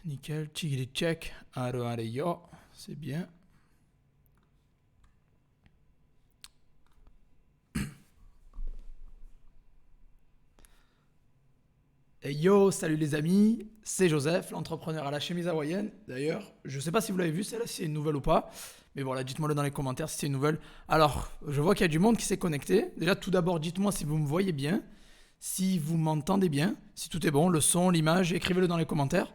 Nickel. Chigiri check. Allez, yo. C'est bien. Et yo, salut les amis, c'est Joseph, l'entrepreneur à la chemise hawaïenne. D'ailleurs, je sais pas si vous l'avez vu, celle-là, si c'est une nouvelle ou pas. Mais voilà, dites-moi-le dans les commentaires si c'est une nouvelle. Alors, je vois qu'il y a du monde qui s'est connecté. Déjà, tout d'abord, dites-moi si vous me voyez bien, si vous m'entendez bien, si tout est bon, le son, l'image, écrivez-le dans les commentaires.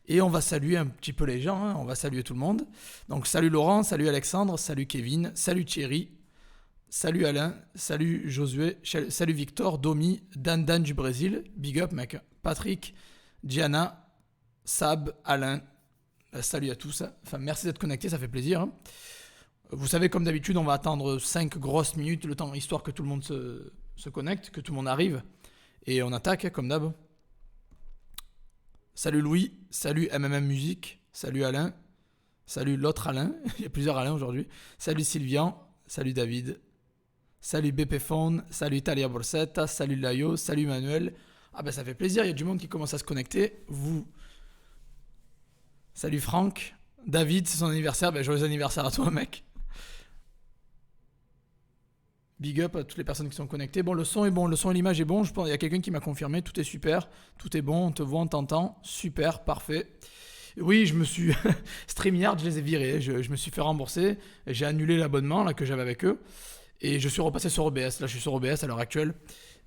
Et on va saluer un petit peu les gens, hein, on va saluer tout le monde. Donc, salut Laurent, salut Alexandre, salut Kevin, salut Thierry, salut Alain, salut Josué, salut Victor, Domi, Dan Dan du Brésil, big up mec, Patrick, Diana, Sab, Alain, salut à tous. Enfin, merci d'être connectés, ça fait plaisir. Hein. Vous savez, comme d'habitude, on va attendre 5 grosses minutes, le temps, histoire que tout le monde se connecte, que tout le monde arrive. Et on attaque, hein, comme d'hab. Salut Louis, salut MMM Musique, salut Alain, salut l'autre Alain, il y a plusieurs Alain aujourd'hui. Salut Sylvian, salut David, salut BP Phone, salut Talia Borsetta, salut Layo, salut Manuel. Ah ben ça fait plaisir, il y a du monde qui commence à se connecter. Vous. Salut Franck, David, c'est son anniversaire, ben joyeux anniversaire à toi mec. Big up à toutes les personnes qui sont connectées. Bon, le son est bon, le son et l'image est bon. Je pense qu'il y a quelqu'un qui m'a confirmé, tout est super, tout est bon, on te voit, on t'entend, super, parfait. Oui, je me suis StreamYard, je les ai virés, je me suis fait rembourser, j'ai annulé l'abonnement là que j'avais avec eux. Et je suis repassé sur OBS. Là, je suis sur OBS à l'heure actuelle.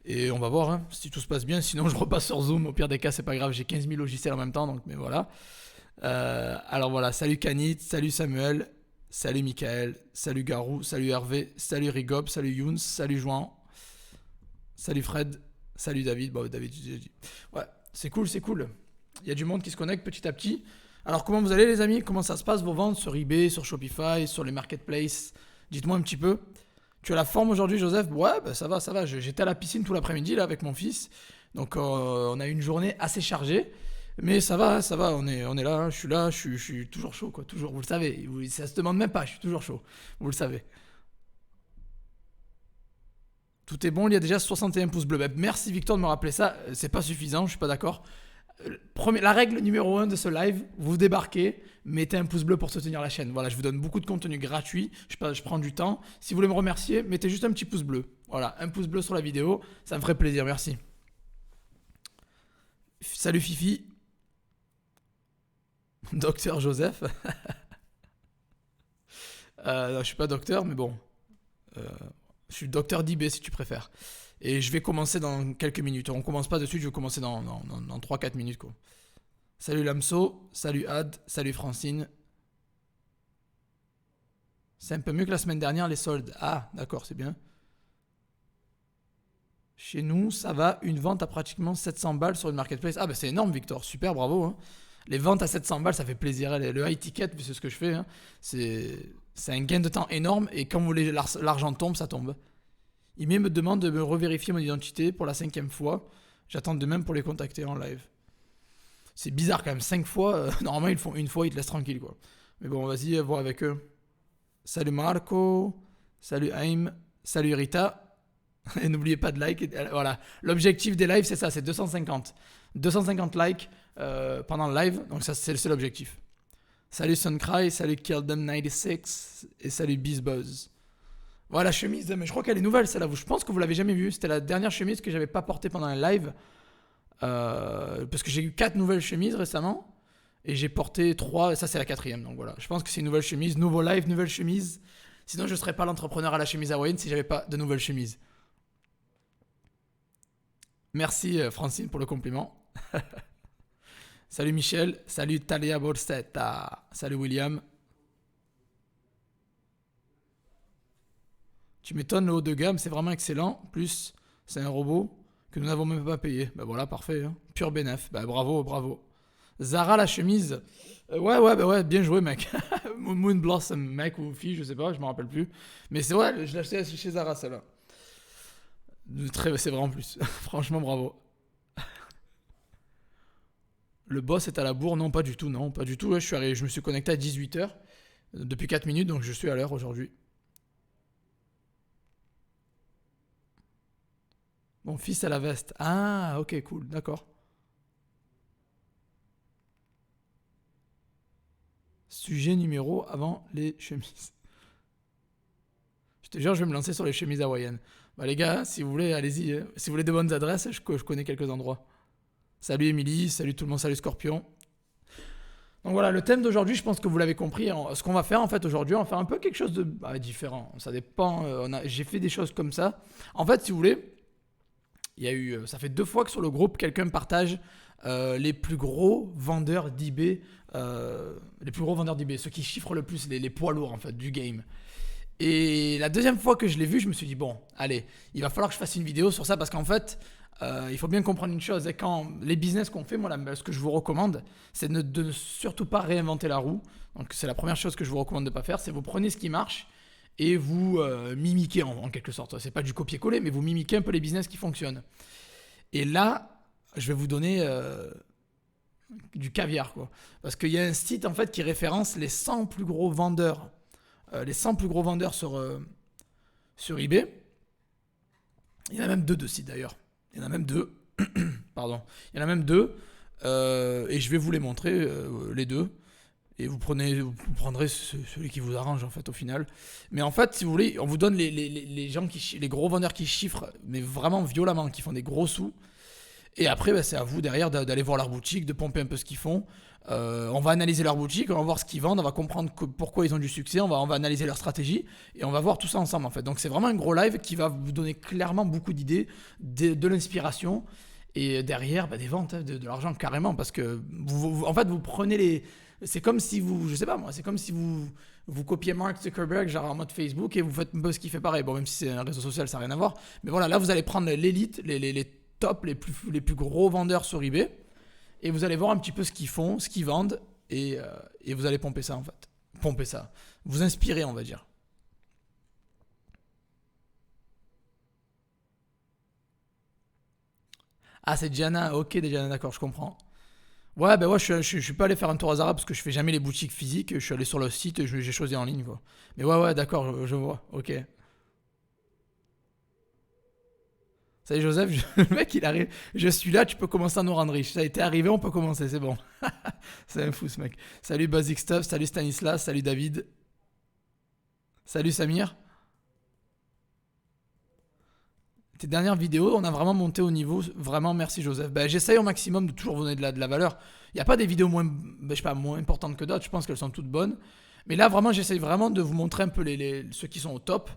Et on va voir hein, si tout se passe bien. Sinon, je repasse sur Zoom. Au pire des cas, c'est pas grave. J'ai 15 000 logiciels en même temps. Donc, mais voilà. Alors voilà. Salut Kanit. Salut Samuel. Salut Michael. Salut Garou. Salut Hervé. Salut Rigob. Salut Younes. Salut Juan. Salut Fred. Salut David. Bon, David, j'ai dit. Ouais, c'est cool, c'est cool. Il y a du monde qui se connecte petit à petit. Alors, comment vous allez, les amis? Comment ça se passe vos ventes sur eBay, sur Shopify, sur les marketplaces? Dites-moi un petit peu. Tu as la forme aujourd'hui, Joseph? Ouais, bah ça va, ça va. J'étais à la piscine tout l'après-midi là avec mon fils. Donc on a eu une journée assez chargée. Mais ça va, ça va, on est là, hein, je suis toujours chaud, quoi. Toujours, vous le savez. Ça se demande même pas, je suis toujours chaud. Vous le savez. Tout est bon, il y a déjà 61 pouces bleus. Bah, merci Victor de me rappeler ça. C'est pas suffisant, je suis pas d'accord. La règle numéro 1 de ce live, vous débarquez, mettez un pouce bleu pour soutenir la chaîne. Voilà, je vous donne beaucoup de contenu gratuit, je prends du temps. Si vous voulez me remercier, mettez juste un petit pouce bleu. Voilà, un pouce bleu sur la vidéo, ça me ferait plaisir, merci. Salut Fifi. Docteur Joseph. Non, je suis pas docteur, mais bon. Euh, je suis docteur d'IB si tu préfères. Et je vais commencer dans quelques minutes. On commence pas de suite, je vais commencer dans 3-4 minutes. Quoi. Salut Lamso, salut Ad, salut Francine. C'est un peu mieux que la semaine dernière, les soldes. Ah, d'accord, c'est bien. Chez nous, ça va, une vente à pratiquement 700 balles sur une marketplace. Ah, bah c'est énorme, Victor, super, bravo. Hein. Les ventes à 700 balles, ça fait plaisir. Le high ticket, c'est ce que je fais. Hein. C'est un gain de temps énorme et quand vous voulez l'argent tombe, ça tombe. Email me demande de me revérifier mon identité pour la 5e fois. J'attends de même pour les contacter en live. C'est bizarre quand même, 5 fois. Normalement, ils font une fois, ils te laissent tranquille, quoi. Mais bon, vas-y, voir avec eux. Salut Marco. Salut Aim. Salut Rita. Et n'oubliez pas de like. Voilà. L'objectif des lives, c'est ça, c'est 250. 250 likes pendant le live. Donc ça, c'est l'objectif. Salut Suncry. Salut Killdom96. Et salut BeezBuzz. Voilà la chemise, mais je crois qu'elle est nouvelle celle-là. Je pense que vous l'avez jamais vue. C'était la dernière chemise que j'avais pas portée pendant un live. Parce que j'ai eu 4 nouvelles chemises récemment. Et j'ai porté 3, et ça c'est la 4e. Donc voilà, je pense que c'est une nouvelle chemise. Nouveau live, nouvelle chemise. Sinon je serais pas l'entrepreneur à la chemise hawaïenne si j'avais pas de nouvelle chemise. Merci Francine pour le compliment. Salut Michel, salut Talia Borsetta, salut William. Tu m'étonnes, le haut de gamme, c'est vraiment excellent. Plus, c'est un robot que nous n'avons même pas payé. Bah voilà, parfait. Hein. Pur bénéf. Bah bravo, bravo. Zara, la chemise. Ouais, bien joué, mec. Moon Blossom, mec ou fille, je sais pas, je me rappelle plus. Mais c'est vrai, je l'ai acheté chez Zara, celle-là. C'est vraiment plus. Franchement, bravo. Le boss est à la bourre. Non, pas du tout, non, pas du tout. Ouais, je me suis connecté à 18h depuis 4 minutes, donc je suis à l'heure aujourd'hui. Mon fils à la veste. Ah, ok, cool, d'accord. Sujet numéro avant les chemises. Je te jure, je vais me lancer sur les chemises hawaïennes. Bah les gars, si vous voulez, allez-y. Si vous voulez de bonnes adresses, je connais quelques endroits. Salut Émilie, salut tout le monde, salut Scorpion. Donc voilà, le thème d'aujourd'hui, je pense que vous l'avez compris. Ce qu'on va faire en fait aujourd'hui, on va faire un peu quelque chose de différent. Ça dépend. J'ai fait des choses comme ça. En fait, si vous voulez, ça fait 2 fois que sur le groupe, quelqu'un partage les plus gros vendeurs d'eBay, ceux qui chiffrent le plus, les poids lourds en fait du game. Et la deuxième fois que je l'ai vu, je me suis dit bon, allez, il va falloir que je fasse une vidéo sur ça parce qu'en fait, il faut bien comprendre une chose. Et quand les business qu'on fait, moi, ce que je vous recommande, c'est de ne surtout pas réinventer la roue. Donc c'est la première chose que je vous recommande de ne pas faire, c'est vous prenez ce qui marche et vous mimiquez en quelque sorte. C'est pas du copier-coller, mais vous mimiquez un peu les business qui fonctionnent. Et là, je vais vous donner du caviar, quoi. Parce qu'il y a un site en fait qui référence les 100 plus gros vendeurs. Les 100 plus gros vendeurs sur eBay. Il y en a même deux sites d'ailleurs. Il y en a même deux. Pardon. Il y en a même deux. Et je vais vous les montrer, les deux. Et vous prendrez celui qui vous arrange en fait au final. Mais en fait, si vous voulez, on vous donne les gens les gros vendeurs qui chiffrent, mais vraiment violemment, qui font des gros sous. Et après, c'est à vous derrière d'aller voir leur boutique, de pomper un peu ce qu'ils font. On va analyser leur boutique, on va voir ce qu'ils vendent, on va comprendre pourquoi ils ont du succès, on va analyser leur stratégie et on va voir tout ça ensemble en fait. Donc c'est vraiment un gros live qui va vous donner clairement beaucoup d'idées, de l'inspiration et derrière des ventes, de l'argent carrément parce que en fait vous prenez c'est comme si je sais pas moi, c'est comme si vous copiez Mark Zuckerberg genre en mode Facebook et vous faites un peu ce qu'il fait pareil. Bon, même si c'est un réseau social, ça n'a rien à voir. Mais voilà, là vous allez prendre l'élite, les top, les plus gros vendeurs sur eBay. Et vous allez voir un petit peu ce qu'ils font, ce qu'ils vendent. Et vous allez pomper ça en fait. Pomper ça. Vous inspirer, on va dire. Ah, c'est Diana. Ok, Diana, d'accord, je comprends. Ouais, ben ouais, je suis pas allé faire un tour à Zara parce que je fais jamais les boutiques physiques. Je suis allé sur le site et j'ai choisi en ligne, quoi. Mais ouais, d'accord, je vois. Ok. Salut Joseph, le mec il arrive, je suis là, tu peux commencer à nous rendre riches. Ça a été arrivé, on peut commencer, c'est bon. C'est un fou ce mec. Salut Basic Stuff, salut Stanislas, salut David, salut Samir. Tes dernières vidéos, on a vraiment monté au niveau, vraiment merci Joseph. Ben, j'essaye au maximum de toujours vous donner de la valeur. Il n'y a pas des vidéos je sais pas, moins importantes que d'autres, je pense qu'elles sont toutes bonnes. Mais là vraiment, j'essaye vraiment de vous montrer un peu ceux qui sont au top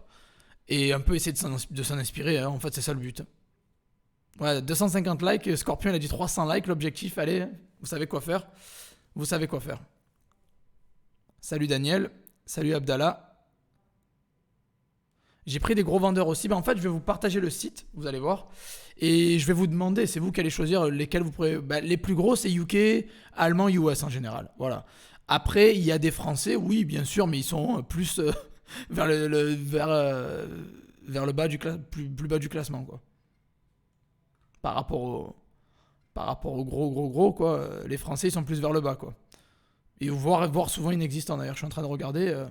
et un peu essayer de s'en inspirer, hein. En fait c'est ça le but. Ouais, 250 likes, Scorpion il a dit 300 likes, l'objectif, allez, vous savez quoi faire. Vous savez quoi faire. Salut Daniel, salut Abdallah. J'ai pris des gros vendeurs aussi. En fait, je vais vous partager le site, vous allez voir. Et je vais vous demander, c'est vous qui allez choisir lesquels vous pourrez. Les plus gros, c'est UK, allemand, US en général. Voilà. Après, il y a des Français, oui, bien sûr, mais ils sont plus vers vers le bas plus bas du classement, quoi. Par rapport au gros, quoi. Les Français, ils sont plus vers le bas, quoi. Et voir souvent inexistant, d'ailleurs. Je suis en train de regarder.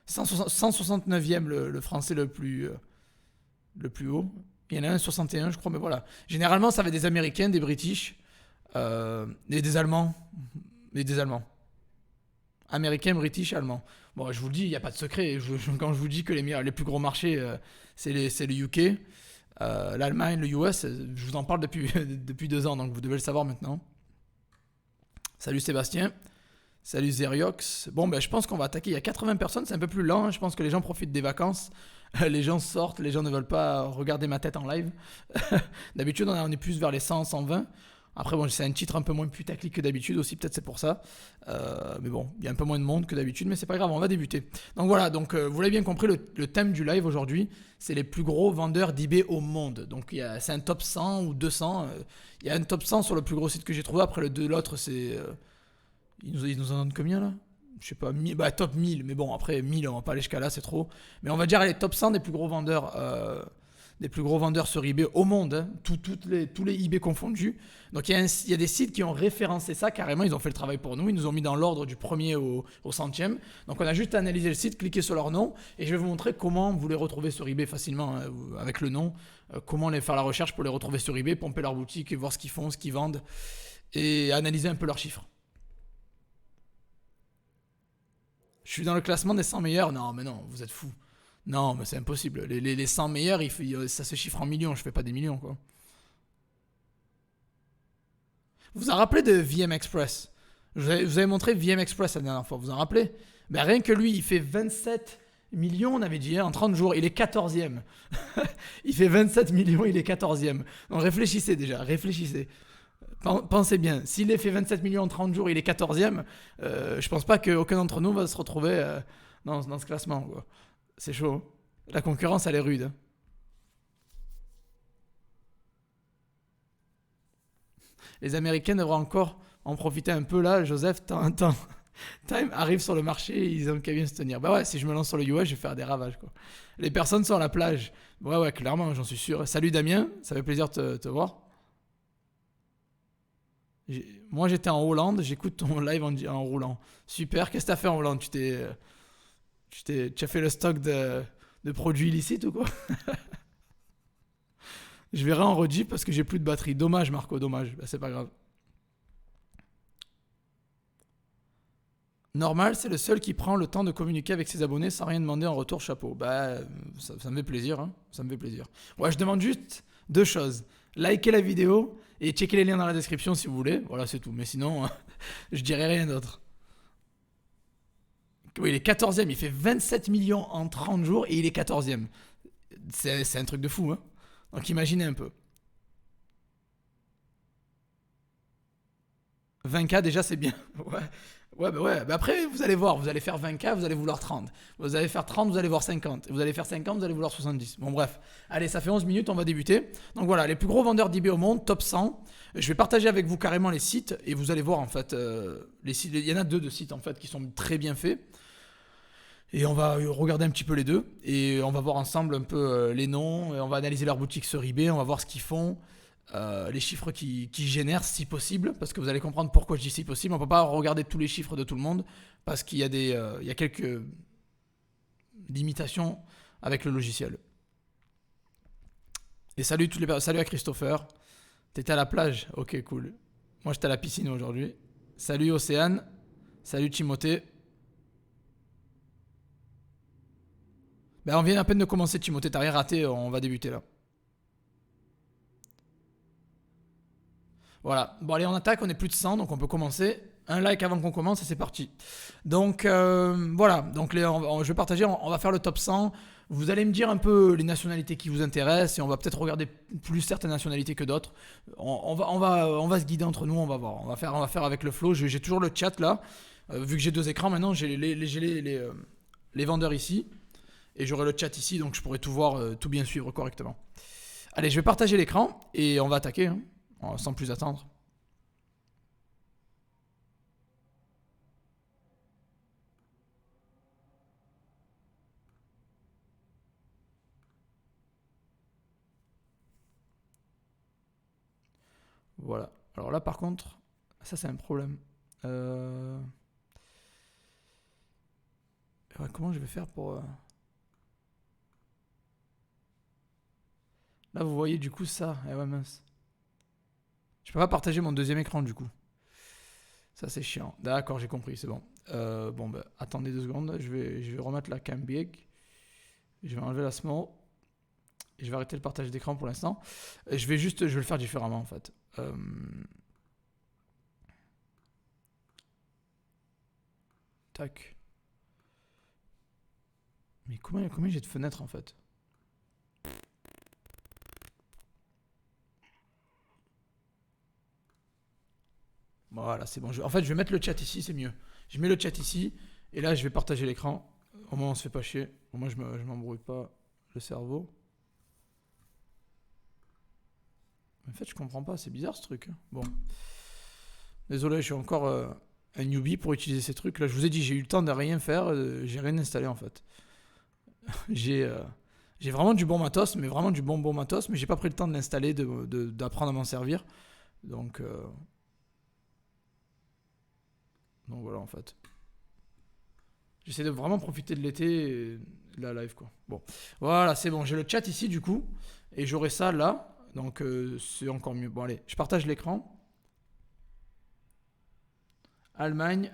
169e le français le plus haut. Il y en a un 61, je crois, mais voilà. Généralement, ça va être des Américains, des British, et des Allemands. Et des Allemands. Américains, British, Allemands. Bon, je vous le dis, il n'y a pas de secret. Quand je vous dis que les plus gros marchés, c'est le UK, l'Allemagne, le US, je vous en parle depuis 2 ans, donc vous devez le savoir maintenant. Salut Sébastien. Salut Zeriox. Bon, je pense qu'on va attaquer. Il y a 80 personnes, c'est un peu plus lent, hein. Je pense que les gens profitent des vacances. Les gens sortent, les gens ne veulent pas regarder ma tête en live. D'habitude, on est plus vers les 100, 120. Après, bon, c'est un titre un peu moins putaclic que d'habitude aussi, peut-être c'est pour ça. Mais bon, il y a un peu moins de monde que d'habitude, mais c'est pas grave, on va débuter. Donc voilà, vous l'avez bien compris, le thème du live aujourd'hui, c'est les plus gros vendeurs d'eBay au monde. Donc c'est un top 100 ou 200. Il y a un top 100 sur le plus gros site que j'ai trouvé. Après, l'autre, c'est... Ils nous en donnent combien là? Je sais pas, top 1000, mais bon, après 1000, on va pas aller jusqu'à là, c'est trop. Mais on va dire les top 100 des plus gros vendeurs sur eBay au monde, hein, tous les eBay confondus. Donc il y a des sites qui ont référencé ça carrément, ils ont fait le travail pour nous, ils nous ont mis dans l'ordre du premier au centième. Donc on a juste à analyser le site, cliquer sur leur nom, et je vais vous montrer comment vous les retrouver sur eBay facilement, hein, avec le nom, comment faire la recherche pour les retrouver sur eBay, pomper leur boutique et voir ce qu'ils font, ce qu'ils vendent, et analyser un peu leurs chiffres. Je suis dans le classement des 100 meilleurs. Non, mais non, vous êtes fous. Non, mais c'est impossible. Les 100 meilleurs, ça se chiffre en millions. Je fais pas des millions, quoi. Vous vous en rappelez de VM Express? Vous avez montré VM Express la dernière fois. Vous vous en rappelez? Ben, rien que lui, il fait 27 millions, on avait dit, hein, en 30 jours. Il est 14e. Il fait 27 millions, il est 14e. Donc réfléchissez déjà, réfléchissez. Pensez bien, s'il a fait 27 millions en 30 jours, il est 14e. Je pense pas qu'aucun d'entre nous va se retrouver dans ce classement, quoi. C'est chaud. La concurrence, elle est rude, hein. Les Américains devraient encore en profiter un peu là. Joseph, Time arrive sur le marché, ils ont qu'à bien se tenir. Bah ouais, si je me lance sur le US, je vais faire des ravages, quoi. Les personnes sont à la plage. Ouais, ouais, clairement, j'en suis sûr. Salut Damien, ça fait plaisir de te voir. Moi, j'étais en Hollande, j'écoute ton live en roulant. Super, qu'est-ce que t'as fait en Hollande? Tu as fait le stock de produits illicites ou quoi? Je verrai en rediff parce que j'ai plus de batterie. Dommage, Marco, dommage. Bah, c'est pas grave. Normal, c'est le seul qui prend le temps de communiquer avec ses abonnés sans rien demander en retour, chapeau. Bah, ça me fait plaisir, hein. Ça me fait plaisir. Ouais, je demande juste deux choses. Likez la vidéo et checkez les liens dans la description si vous voulez. Voilà, c'est tout. Mais sinon, je dirais rien d'autre. Oui, il est 14e. Il fait 27 millions en 30 jours et il est 14e. C'est un truc de fou, hein. Donc imaginez un peu. 20K déjà c'est bien. Ouais. Ouais, bah ouais. Bah après, vous allez voir, vous allez faire 20K, vous allez vouloir 30. Vous allez faire 30, vous allez voir 50. Vous allez faire 50, vous allez vouloir 70. Bon, bref. Allez, ça fait 11 minutes, on va débuter. Donc voilà, les plus gros vendeurs d'eBay au monde, top 100. Je vais partager avec vous carrément les sites et vous allez voir en fait, les sites. Il y en a deux de sites en fait qui sont très bien faits. Et on va regarder un petit peu les deux. Et on va voir ensemble un peu les noms. Et on va analyser leur boutique sur eBay. On va voir ce qu'ils font. Les chiffres qui génèrent si possible. Parce que vous allez comprendre pourquoi je dis si possible. On ne peut pas regarder tous les chiffres de tout le monde. Parce qu'il y a, il y a quelques limitations avec le logiciel. Et salut, salut à Christopher. T'étais à la plage? Ok, cool. Moi j'étais à la piscine aujourd'hui. Salut Océane. Salut Timothée. Ben, on vient à peine de commencer, Timothée, t'as rien raté, on va débuter là. Voilà, bon allez, on attaque, on est plus de 100, donc on peut commencer. Un like avant qu'on commence et c'est parti. Donc voilà, donc je vais partager, on va faire le top 100. Vous allez me dire un peu les nationalités qui vous intéressent et on va peut-être regarder plus certaines nationalités que d'autres. On va se guider entre nous, on va voir. On va faire avec le flow. J'ai toujours le chat là. Vu que j'ai deux écrans maintenant, j'ai les vendeurs ici. Et j'aurai le chat ici, donc je pourrai tout voir, tout bien suivre correctement. Allez, je vais partager l'écran et on va attaquer, hein, sans plus attendre. Voilà. Alors là, par contre, ça c'est un problème. Ouais, comment je vais faire pour... Là, vous voyez du coup ça. Eh ouais, mince. Je peux pas partager mon deuxième écran du coup. Ça, c'est chiant. D'accord, j'ai compris, c'est bon. Bon, bah, attendez 2 secondes. Je vais remettre la cam big. Je vais enlever la small. Et je vais arrêter le partage d'écran pour l'instant. Je vais le faire différemment en fait. Tac. Mais combien j'ai de fenêtres en fait? Voilà, c'est bon. En fait, je vais mettre le chat ici, c'est mieux. Je mets le chat ici. Et là, je vais partager l'écran. Au moins, on se fait pas chier. Au moins, je m'embrouille pas le cerveau. En fait, je comprends pas. C'est bizarre ce truc. Bon. Désolé, je suis encore un newbie pour utiliser ces trucs. Là, je vous ai dit, j'ai eu le temps de rien faire. J'ai rien installé en fait. j'ai vraiment du bon matos, mais vraiment du bon matos. Mais j'ai pas pris le temps de l'installer, d'apprendre à m'en servir. Donc voilà en fait. J'essaie de vraiment profiter de l'été et de la live quoi. Bon, voilà, c'est bon. J'ai le chat ici du coup. Et j'aurai ça là. Donc c'est encore mieux. Bon allez, je partage l'écran. Allemagne.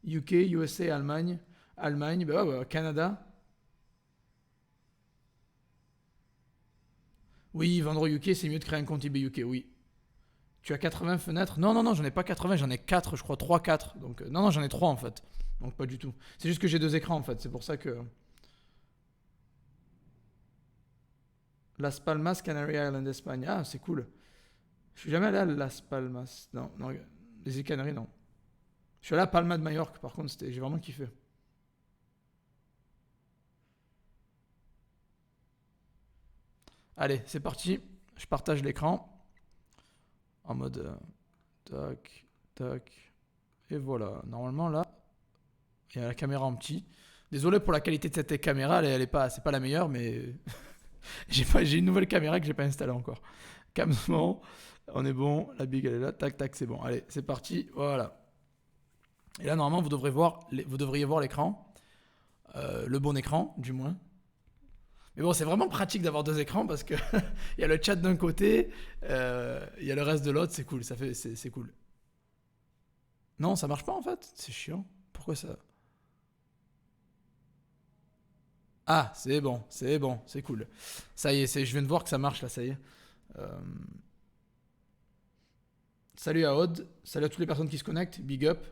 UK, USA, Allemagne. Allemagne, bah ouais, Canada. Oui, vendre au UK, c'est mieux de créer un compte eBay UK, oui. Tu as 80 fenêtres? Non, non, non, j'en ai pas 80, j'en ai 4, je crois, 3, 4. Donc, non, non, j'en ai 3 en fait. Donc, pas du tout. C'est juste que j'ai 2 écrans en fait, c'est pour ça que. Las Palmas, Canary Island, Espagne. Ah, c'est cool. Je suis jamais allé à Las Palmas. Non, non, les îles Canaries, non. Je suis allé à Palma de Majorque, par contre, j'ai vraiment kiffé. Allez, c'est parti. Je partage l'écran en mode tac, tac. Et voilà. Normalement, là, il y a la caméra en petit. Désolé pour la qualité de cette caméra, elle est pas, c'est pas la meilleure, mais j'ai une nouvelle caméra que j'ai pas installée encore. Camsman, on est bon. La big, elle est là. Tac, tac, c'est bon. Allez, c'est parti. Voilà. Et là, normalement, vous devriez voir l'écran. Le bon écran, du moins. Mais bon, c'est vraiment pratique d'avoir 2 écrans parce que il y a le chat d'un côté, il y a le reste de l'autre, c'est cool, c'est cool. Non, ça marche pas en fait, c'est chiant. Pourquoi ça? Ah, c'est bon, c'est cool. Ça y est, je viens de voir que ça marche là, ça y est. Euh, Salut à Aude, salut à toutes les personnes qui se connectent, big up.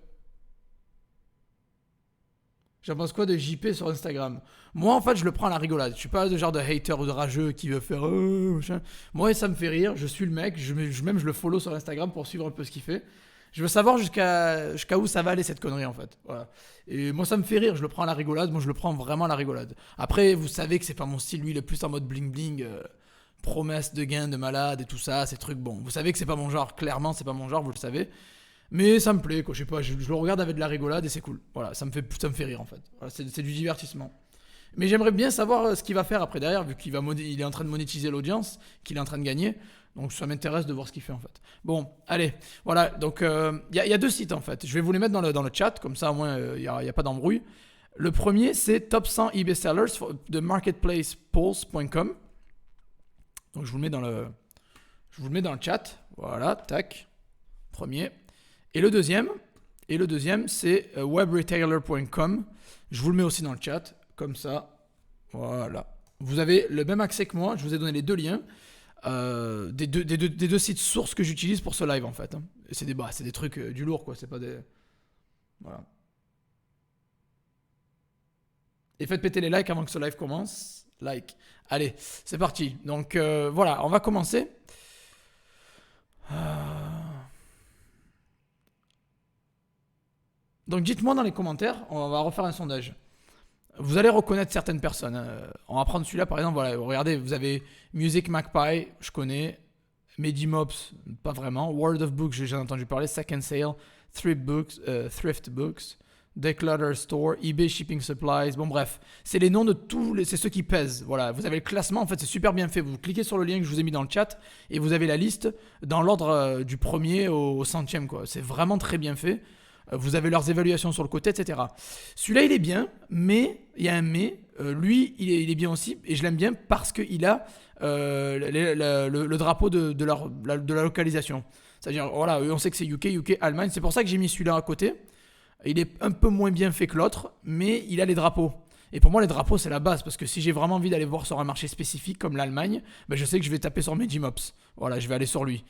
J'en pense quoi de JP sur Instagram? Moi, en fait, je le prends à la rigolade. Je suis pas le genre de hater ou de rageux qui veut faire machin. Moi, ça me fait rire. Je suis le mec. Même je le follow sur Instagram pour suivre un peu ce qu'il fait. Je veux savoir jusqu'à où ça va aller cette connerie en fait. Voilà. Et moi, ça me fait rire. Je le prends à la rigolade. Moi, je le prends vraiment à la rigolade. Après, vous savez que c'est pas mon style. Lui, il est plus en mode bling bling. Promesse de gain de malade et tout ça. Ces trucs. Bon, vous savez que c'est pas mon genre. Clairement, c'est pas mon genre. Vous le savez. Mais ça me plaît, quoi. Je sais pas, je le regarde avec de la rigolade et c'est cool. Voilà, ça me fait rire en fait. Voilà, c'est du divertissement. Mais j'aimerais bien savoir ce qu'il va faire après derrière, vu il est en train de monétiser l'audience, qu'il est en train de gagner. Donc ça m'intéresse de voir ce qu'il fait en fait. Bon, allez, voilà. Donc il y a 2 sites en fait. Je vais vous les mettre dans le chat, comme ça au moins il n'y a pas d'embrouille. Le premier, c'est Top 100 eBay Sellers de marketplacepulse.com. Donc je vous le mets dans le chat. Voilà, tac. Premier. Et le deuxième, c'est webretailer.com. Je vous le mets aussi dans le chat, comme ça. Voilà. Vous avez le même accès que moi. Je vous ai donné les 2 liens des deux sites sources que j'utilise pour ce live en fait. Et c'est des trucs du lourd quoi. C'est pas des. Voilà. Et faites péter les likes avant que ce live commence. Like. Allez, c'est parti. Donc voilà, on va commencer. Donc dites-moi dans les commentaires, on va refaire un sondage. Vous allez reconnaître certaines personnes. On va prendre celui-là par exemple. Voilà, regardez, vous avez Music Magpie, je connais. Medimops, pas vraiment. World of Books, j'ai déjà entendu parler. Second Sale, Thrift Books, Declutter Store, eBay Shipping Supplies. Bon bref, c'est les noms de c'est ceux qui pèsent. Voilà, vous avez le classement. En fait, c'est super bien fait. Vous cliquez sur le lien que je vous ai mis dans le chat et vous avez la liste dans l'ordre du premier au centième quoi. C'est vraiment très bien fait. Vous avez leurs évaluations sur le côté, etc. Celui-là, il est bien, mais, il y a un mais, lui, il est bien aussi, et je l'aime bien parce qu'il a le drapeau de la localisation. C'est-à-dire, voilà, on sait que c'est UK, Allemagne, c'est pour ça que j'ai mis celui-là à côté. Il est un peu moins bien fait que l'autre, mais il a les drapeaux. Et pour moi, les drapeaux, c'est la base, parce que si j'ai vraiment envie d'aller voir sur un marché spécifique comme l'Allemagne, ben je sais que je vais taper sur Medimops. Voilà, je vais aller sur lui.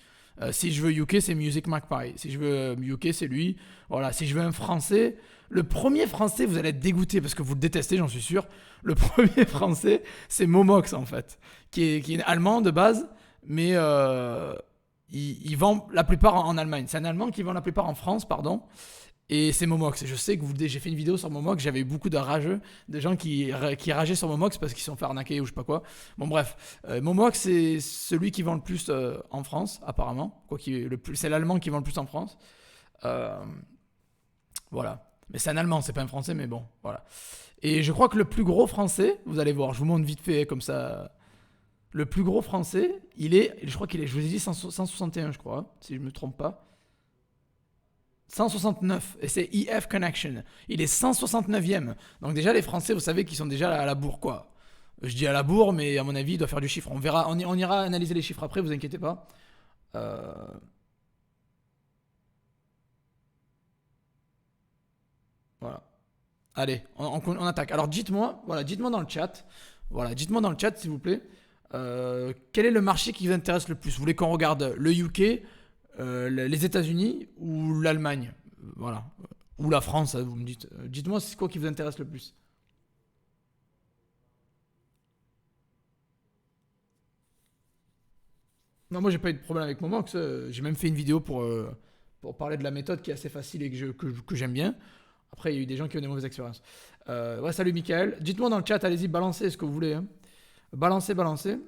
Si je veux UK, c'est Music Magpie. Si je veux UK, c'est lui. Voilà. Si je veux un français, le premier français, vous allez être dégoûté parce que vous le détestez, j'en suis sûr. Le premier français, c'est Momox en fait, qui est allemand de base, mais il vend la plupart en Allemagne. C'est un Allemand qui vend la plupart en France, pardon. Et c'est Momox. Et je sais que j'ai fait une vidéo sur Momox. J'avais eu beaucoup de rageux, de gens qui rageaient sur Momox parce qu'ils se sont fait arnaquer ou je sais pas quoi. Bon, bref. Momox, c'est celui qui vend le plus en France, apparemment. C'est l'allemand qui vend le plus en France. Voilà. Mais c'est un allemand, c'est pas un français, mais bon, voilà. Et je crois que le plus gros français, vous allez voir, je vous montre vite fait comme ça. Le plus gros français, je crois qu'il est, je vous ai dit 161, je crois, si je me trompe pas. 169, et c'est EF Connection. Il est 169e. Donc déjà, les Français, vous savez qu'ils sont déjà à la bourre, quoi. Je dis à la bourre, mais à mon avis, il doit faire du chiffre. On verra, on ira analyser les chiffres après, vous inquiétez pas. Voilà. Allez, on attaque. Alors dites-moi, voilà, dites-moi dans le chat, voilà, dites-moi dans le chat s'il vous plaît, quel est le marché qui vous intéresse le plus? Vous voulez qu'on regarde le UK, les États-Unis ou l'Allemagne? Voilà. Ou la France, vous me dites. Dites-moi c'est quoi qui vous intéresse le plus. Non, moi j'ai pas eu de problème avec Momox. J'ai même fait une vidéo pour parler de la méthode qui est assez facile et que j'aime bien. Après, il y a eu des gens qui ont des mauvaises expériences. Ouais, salut Michael. Dites-moi dans le chat, allez-y, balancez ce que vous voulez, hein. Balancez, balancez.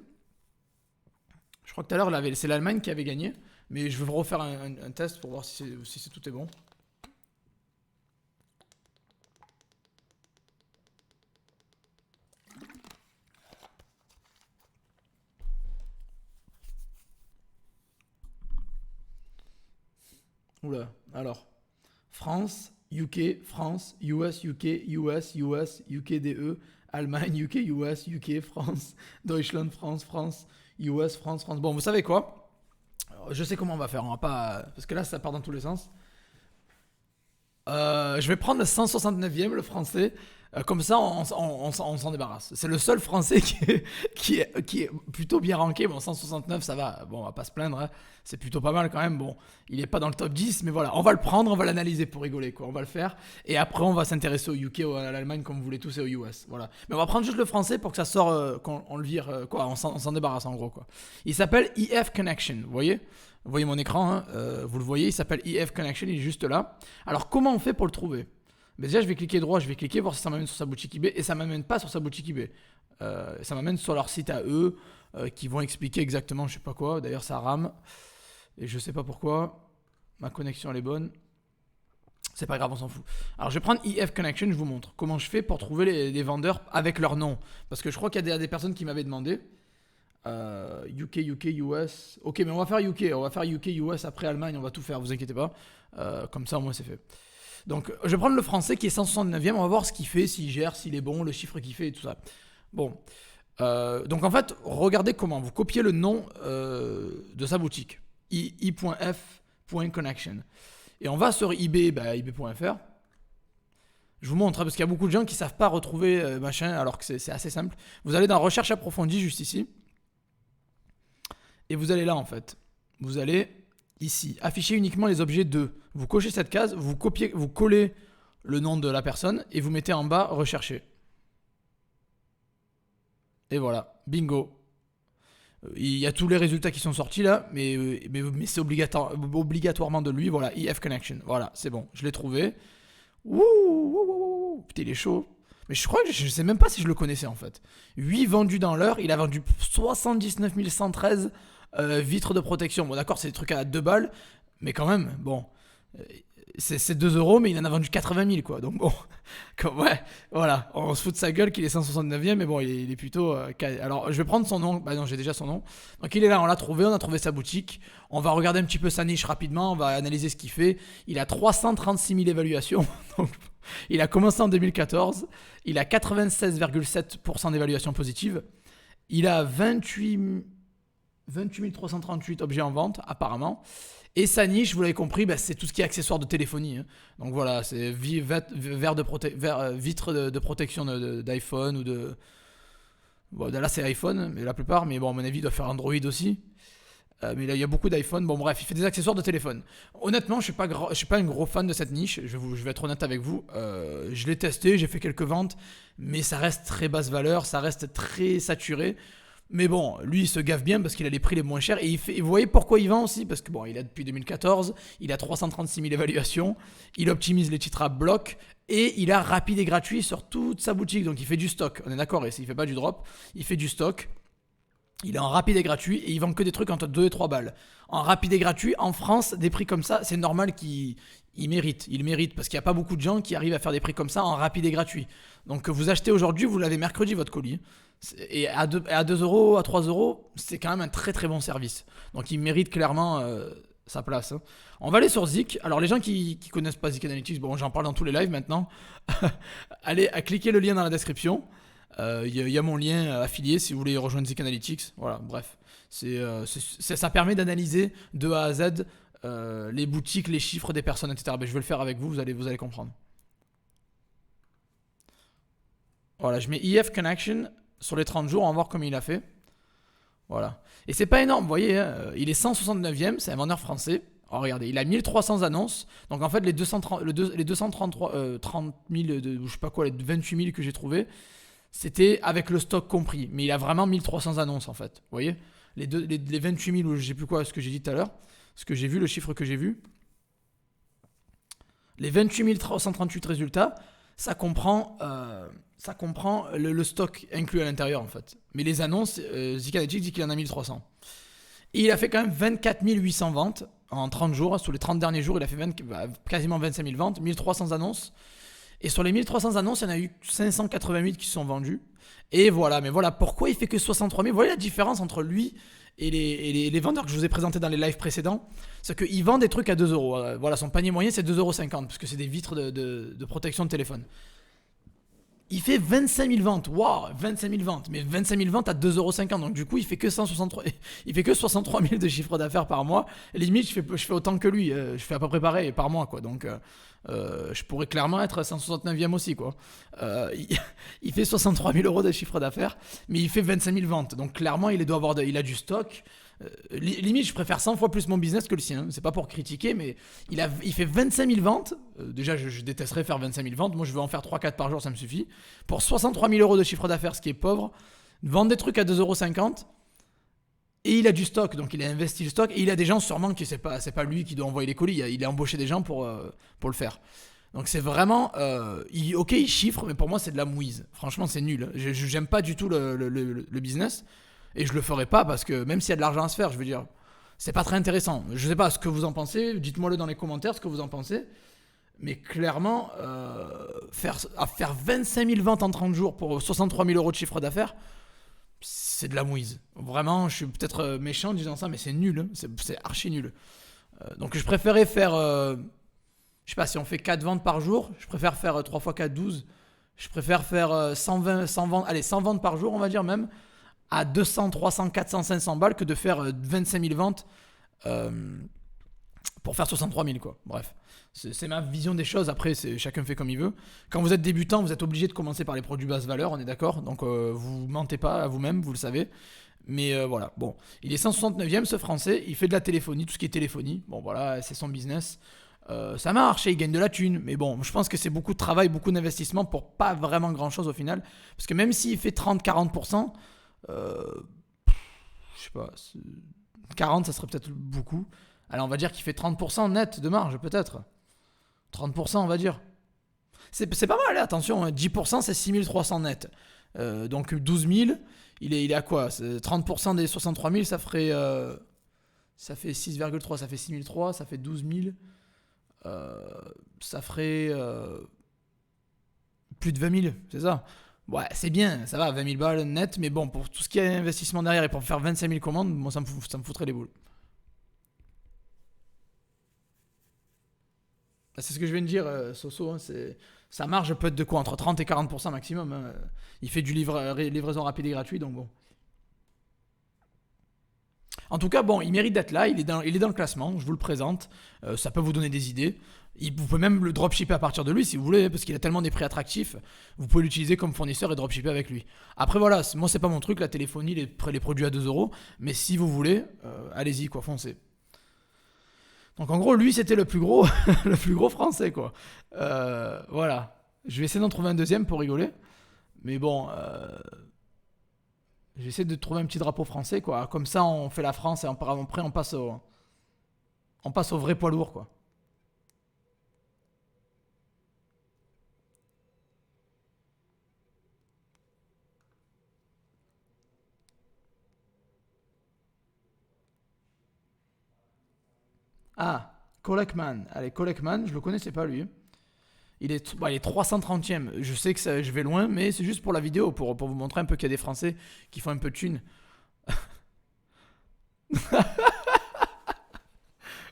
Je crois que tout à l'heure, c'est l'Allemagne qui avait gagné. Mais je vais refaire un test pour voir si tout est bon. Oula, alors. France, UK, France, US, UK, US, US, UK, DE, Allemagne, UK, US, UK, France, Deutschland, France, France, US, France, France. Bon, vous savez quoi? Je sais comment on va faire, on va pas. Parce que là, ça part dans tous les sens. Je vais prendre le 169e, le français. Comme ça, on s'en débarrasse. C'est le seul français qui est plutôt bien ranké. Bon, 169, ça va. Bon, on va pas se plaindre, hein. C'est plutôt pas mal quand même. Bon, il est pas dans le top 10, mais voilà. On va le prendre, on va l'analyser pour rigoler, quoi. On va le faire. Et après, on va s'intéresser au UK ou à l'Allemagne, comme vous voulez tous, et au US. Voilà. Mais on va prendre juste le français pour que ça sorte, qu'on le vire, quoi. On s'en débarrasse en gros, quoi. Il s'appelle EF Connection, vous voyez? Vous voyez mon écran, hein, vous le voyez, il s'appelle EF Connection, il est juste là. Alors comment on fait pour le trouver? Mais déjà je vais cliquer droit, je vais cliquer voir si ça m'amène sur sa boutique eBay et ça m'amène pas sur sa boutique eBay. Ça m'amène sur leur site à eux qui vont expliquer exactement je sais pas quoi. D'ailleurs ça rame et je sais pas pourquoi. Ma connexion elle est bonne. C'est pas grave, on s'en fout. Alors je vais prendre EF Connection, je vous montre comment je fais pour trouver les vendeurs avec leur nom. Parce que je crois qu'il y a des personnes qui m'avaient demandé. UK, US. Ok, mais on va faire UK, US, après Allemagne, on va tout faire, vous inquiétez pas. Comme ça, au moins, c'est fait. Donc, je vais prendre le français qui est 169e, on va voir ce qu'il fait, s'il gère, s'il est bon, le chiffre qu'il fait et tout ça. Bon. Donc, en fait, regardez comment. Vous copiez le nom de sa boutique. i.f.connection. Et on va sur eBay, ebay.fr. Je vous montre, hein, parce qu'il y a beaucoup de gens qui savent pas retrouver machin, alors que c'est assez simple. Vous allez dans recherche approfondie, juste ici. Et vous allez là en fait. Vous allez ici, afficher uniquement les objets de. Vous cochez cette case, vous copiez, vous collez le nom de la personne et vous mettez en bas rechercher. Et voilà, bingo. Il y a tous les résultats qui sont sortis là, mais c'est obligatoirement de lui. Voilà, EF Connection. Voilà, c'est bon, je l'ai trouvé. Ouh, putain, il est chaud. Mais je crois que je sais même pas si je le connaissais en fait. 8 vendus dans l'heure, il a vendu 79 113 vitres de protection. Bon, d'accord, c'est des trucs à 2 balles, mais quand même, bon, c'est 2 euros, mais il en a vendu 80 000 quoi. Donc bon, ouais, voilà, on se fout de sa gueule qu'il est 169e, mais bon, il est plutôt. Alors, je vais prendre son nom. Bah non, j'ai déjà son nom. Donc il est là, on l'a trouvé, on a trouvé sa boutique. On va regarder un petit peu sa niche rapidement, on va analyser ce qu'il fait. Il a 336 000 évaluations. Donc, il a commencé en 2014. Il a 96,7% d'évaluation positive. Il a 28 338 objets en vente, apparemment. Et sa niche, vous l'avez compris, c'est tout ce qui est accessoires de téléphonie, hein. Donc voilà, c'est vitre de protection d'iPhone ou de. Bon, là, c'est iPhone, mais la plupart. Mais bon, à mon avis, il doit faire Android aussi. Mais là, il y a beaucoup d'iPhone. Bon, bref, il fait des accessoires de téléphone. Honnêtement, je ne suis pas un gros fan de cette niche. Je vais être honnête avec vous. Je l'ai testé, j'ai fait quelques ventes. Mais ça reste très basse valeur, ça reste très saturé. Mais bon, lui, il se gaffe bien parce qu'il a les prix les moins chers. Et vous voyez pourquoi il vend aussi? Parce que bon, il a depuis 2014, il a 336 000 évaluations, il optimise les titres à bloc et il a rapide et gratuit sur toute sa boutique. Donc il fait du stock, on est d'accord, et il fait pas du drop, il fait du stock. Il est en rapide et gratuit et il vend que des trucs entre 2 et 3 balles. En rapide et gratuit, en France, des prix comme ça, c'est normal qu'il mérite. Il mérite parce qu'il n'y a pas beaucoup de gens qui arrivent à faire des prix comme ça en rapide et gratuit. Donc vous achetez aujourd'hui, vous l'avez mercredi votre colis. Et à 2 euros, à 3 euros, c'est quand même un très très bon service. Donc il mérite clairement sa place, hein. On va aller sur Zik. Alors les gens qui connaissent pas Zik Analytics, bon j'en parle dans tous les lives maintenant. Allez, cliquez le lien dans la description. Il y a mon lien affilié si vous voulez rejoindre Zik Analytics. Voilà, bref. Ça permet d'analyser de A à Z les boutiques, les chiffres des personnes, etc. Je vais le faire avec vous, vous allez comprendre. Voilà, je mets EF Connection sur les 30 jours, on va voir combien il a fait. Voilà. Et c'est pas énorme, vous voyez, hein, il est 169e, c'est un vendeur français. Alors regardez, il a 1300 annonces. Donc en fait, les 233, 30 000, je sais pas quoi, les 28 000 que j'ai trouvé, c'était avec le stock compris. Mais il a vraiment 1300 annonces en fait. Vous voyez, les 28 000, ou je sais plus quoi, ce que j'ai dit tout à l'heure, ce que j'ai vu, le chiffre que j'ai vu. Les 28 338 résultats, ça comprend le stock inclus à l'intérieur en fait. Mais les annonces, Zikanagic dit qu'il en a 1300. Et il a fait quand même 24 800 ventes en 30 jours. Sur les 30 derniers jours, il a fait quasiment 25 000 ventes, 1300 annonces. Et sur les 1300 annonces, il y en a eu 588 qui sont vendues. Et voilà, mais voilà pourquoi il fait que 63 000. Vous voyez la différence entre lui et les vendeurs que je vous ai présentés dans les lives précédents. C'est qu'il vend des trucs à 2 euros. Voilà, son panier moyen, c'est 2,50 €, parce que c'est des vitres de protection de téléphone. Il fait 25 000 ventes. Waouh, 25 000 ventes. Mais 25 000 ventes à 2,50 €. Donc du coup, il fait que 63 000 de chiffre d'affaires par mois. Et limite, je fais autant que lui. Je fais à peu près pareil par mois, quoi. Donc je pourrais clairement être 169e aussi, quoi. Il fait 63 000 € de chiffre d'affaires, mais il fait 25 000 ventes. Donc clairement, il a du stock. Limite, je préfère 100 fois plus mon business que le sien. C'est pas pour critiquer, mais il fait 25 000 ventes. Déjà, je détesterais faire 25 000 ventes. Moi, je veux en faire 3-4 par jour, ça me suffit. Pour 63 000 € de chiffre d'affaires, ce qui est pauvre, vendre des trucs à 2,50 €. Et il a du stock, donc il a investi le stock. Et il a des gens, sûrement, que c'est pas lui qui doit envoyer les colis. Il a embauché des gens pour le faire. Donc c'est vraiment... ok, il chiffre, mais pour moi, c'est de la mouise. Franchement, c'est nul. J'aime pas du tout le business. Et je le ferai pas parce que même s'il y a de l'argent à se faire, je veux dire, c'est pas très intéressant. Je sais pas ce que vous en pensez, dites-moi-le dans les commentaires ce que vous en pensez. Mais clairement, faire 25 000 ventes en 30 jours pour 63 000 € de chiffre d'affaires, c'est de la mouise. Vraiment, je suis peut-être méchant en disant ça, mais c'est nul. Hein. C'est archi nul. Donc je préférais faire, je sais pas, si on fait 4 ventes par jour, je préfère faire 3 x 4, 12. Je préfère faire 100 ventes par jour, on va dire même, à 200, 300, 400, 500 balles que de faire 25 000 ventes pour faire 63 000, quoi. Bref, c'est ma vision des choses. Après, chacun fait comme il veut. Quand vous êtes débutant, vous êtes obligé de commencer par les produits basse valeur, on est d'accord. Donc vous mentez pas à vous-même, vous le savez. Mais voilà, bon, il est 169e ce français, il fait de la téléphonie, tout ce qui est téléphonie. Bon voilà, c'est son business. Ça marche et il gagne de la thune. Mais bon, je pense que c'est beaucoup de travail, beaucoup d'investissement pour pas vraiment grand chose au final. Parce que même s'il fait 30-40%, je sais pas, 40 ça serait peut-être beaucoup. Alors on va dire qu'il fait 30% net de marge peut-être. 30% on va dire. C'est pas mal, attention, 10% c'est 6300 net. Donc 12 000, il est à quoi? 30% des 63 000 ça ferait... ça fait 6,3, ça fait 6 300, ça fait 12 000. Ça ferait plus de 20 000, c'est ça? Ouais, c'est bien, ça va, 20 000 balles net, mais bon, pour tout ce qui est investissement derrière et pour faire 25 000 commandes, moi ça me foutrait les boules. C'est ce que je viens de dire, Soso, hein, sa marge peut être de quoi? Entre 30 et 40% maximum. Hein. Il fait du livraison rapide et gratuit, donc bon. En tout cas, bon, il mérite d'être là, il est dans le classement, je vous le présente, ça peut vous donner des idées. Vous pouvez même le dropshipper à partir de lui si vous voulez, parce qu'il a tellement des prix attractifs, vous pouvez l'utiliser comme fournisseur et dropshipper avec lui. Après voilà, moi c'est pas mon truc, la téléphonie, les produits à 2 €, mais si vous voulez, allez-y quoi, foncez. Donc en gros, lui c'était le plus gros, le plus gros français quoi. Voilà, je vais essayer d'en trouver un deuxième pour rigoler, mais bon... J'essaie de trouver un petit drapeau français, quoi. Comme ça, on fait la France et après, on passe au vrai poids lourd, quoi. Ah, Colekman. Allez, Colekman, je le connaissais pas, lui. Il est 330e. Je sais que je vais loin, mais c'est juste pour la vidéo, pour vous montrer un peu qu'il y a des Français qui font un peu de thune.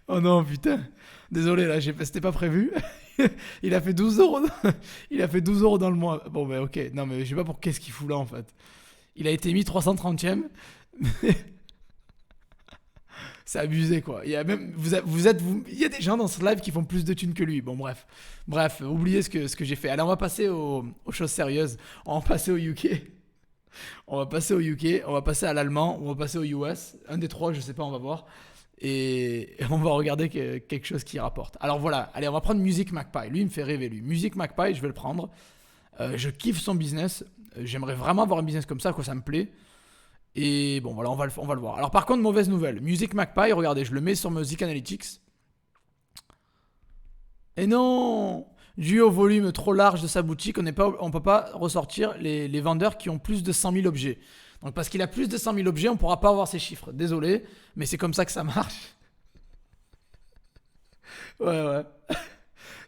Oh non, putain. Désolé, là, c'était pas prévu. Il a fait 12 euros. Il a fait 12 € dans le mois. Bon, ben ok. Non, mais je sais pas pour qu'est-ce qu'il fout là, en fait. Il a été mis 330e. C'est abusé quoi. Il y a même, il y a des gens dans ce live qui font plus de thunes que lui. Bon bref, oubliez ce que j'ai fait. Allez, on va passer aux choses sérieuses. On va passer au UK. On va passer au UK, on va passer à l'allemand, on va passer au US. Un des trois, je sais pas, on va voir. Et on va regarder quelque chose qui rapporte. Alors voilà, allez, on va prendre Music Magpie. Lui, il me fait rêver, lui. Music Magpie, je vais le prendre. Je kiffe son business. J'aimerais vraiment avoir un business comme ça, quoi, ça me plaît. Et bon, voilà, on va le voir. Alors par contre, mauvaise nouvelle. Music Magpie, regardez, je le mets sur Music Analytics. Et non, dû au volume trop large de sa boutique, on ne peut pas ressortir les vendeurs qui ont plus de 100 000 objets. Donc parce qu'il a plus de 100 000 objets, on ne pourra pas avoir ces chiffres. Désolé, mais c'est comme ça que ça marche. Ouais.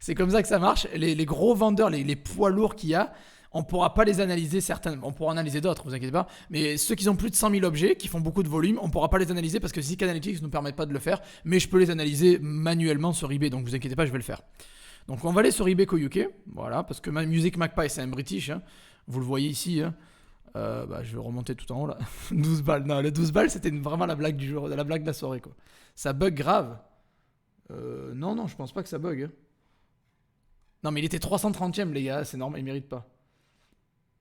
C'est comme ça que ça marche. Les gros vendeurs, les poids lourds qu'il y a, on ne pourra pas les analyser certains. On pourra analyser d'autres, vous inquiétez pas. Mais ceux qui ont plus de 100 000 objets, qui font beaucoup de volume, on ne pourra pas les analyser parce que Zik Analytics ne nous permet pas de le faire. Mais je peux les analyser manuellement sur eBay. Donc vous inquiétez pas, je vais le faire. Donc on va aller sur eBay qu'au UK. Voilà, parce que Music Magpie, c'est un British. Hein. Vous le voyez ici. Hein. Je vais remonter tout en haut là. 12 balles. Non, les 12 balles, c'était vraiment la blague du jour, la blague de la soirée, quoi. Ça bug grave. Non, je pense pas que ça bug. Hein. Non, mais il était 330ème, les gars, c'est normal, il mérite pas.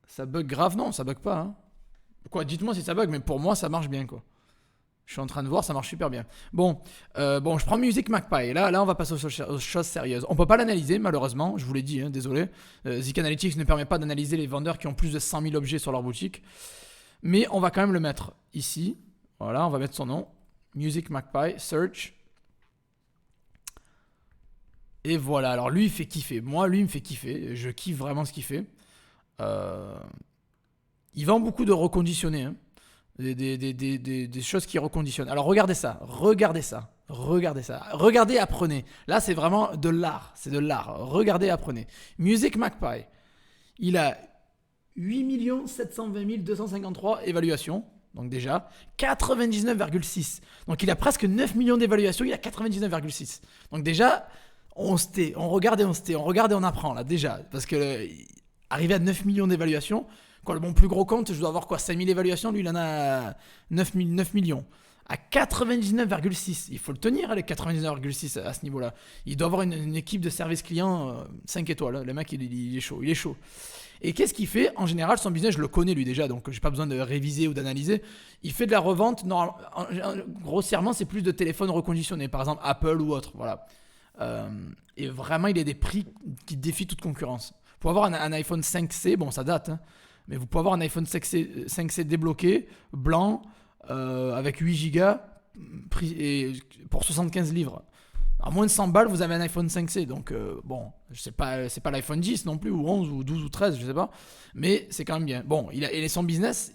Ça bug grave, non, ça bug pas. Hein. Quoi, dites-moi si ça bug, mais pour moi, ça marche bien, quoi. Je suis en train de voir, ça marche super bien. Bon, je prends Music Magpie. Là, on va passer aux choses sérieuses. On peut pas l'analyser, malheureusement. Je vous l'ai dit, hein, désolé. Zik Analytics ne permet pas d'analyser les vendeurs qui ont plus de 100 000 objets sur leur boutique. Mais on va quand même le mettre ici. Voilà, on va mettre son nom. Music Magpie, search. Et voilà, alors lui, il fait kiffer. Moi, lui, il me fait kiffer. Je kiffe vraiment ce qu'il fait. Il vend beaucoup de reconditionnés. Hein. Des choses qui reconditionnent. Alors regardez ça. Regardez et apprenez. Là, c'est vraiment de l'art. C'est de l'art. Regardez et apprenez. Music Magpie. Il a 8 720 253 évaluations. Donc déjà, 99,6. Donc il a presque 9 millions d'évaluations. Il a 99,6. Donc déjà... on se tait, on regarde et on se tait, on regarde et on apprend là déjà. Parce que arriver à 9 millions d'évaluations, quoi, mon plus gros compte, je dois avoir quoi, 5000 évaluations, lui il en a 9 millions. À 99,6, il faut le tenir les 99,6 à ce niveau-là. Il doit avoir une équipe de service client 5 étoiles. Le mec il est chaud. Et qu'est-ce qu'il fait? En général, son business, je le connais lui déjà, donc j'ai pas besoin de réviser ou d'analyser. Il fait de la revente, grossièrement, c'est plus de téléphones reconditionnés, par exemple Apple ou autre, voilà. Et vraiment, il a des prix qui défient toute concurrence. Vous pouvez avoir un iPhone 5C, bon ça date, hein, mais vous pouvez avoir un iPhone 5C débloqué, blanc, avec 8 Go, pour 75 livres. À moins de 100 balles, vous avez un iPhone 5C. Donc, c'est pas l'iPhone 10 non plus, ou 11, ou 12, ou 13, je sais pas. Mais c'est quand même bien. Bon, et son business,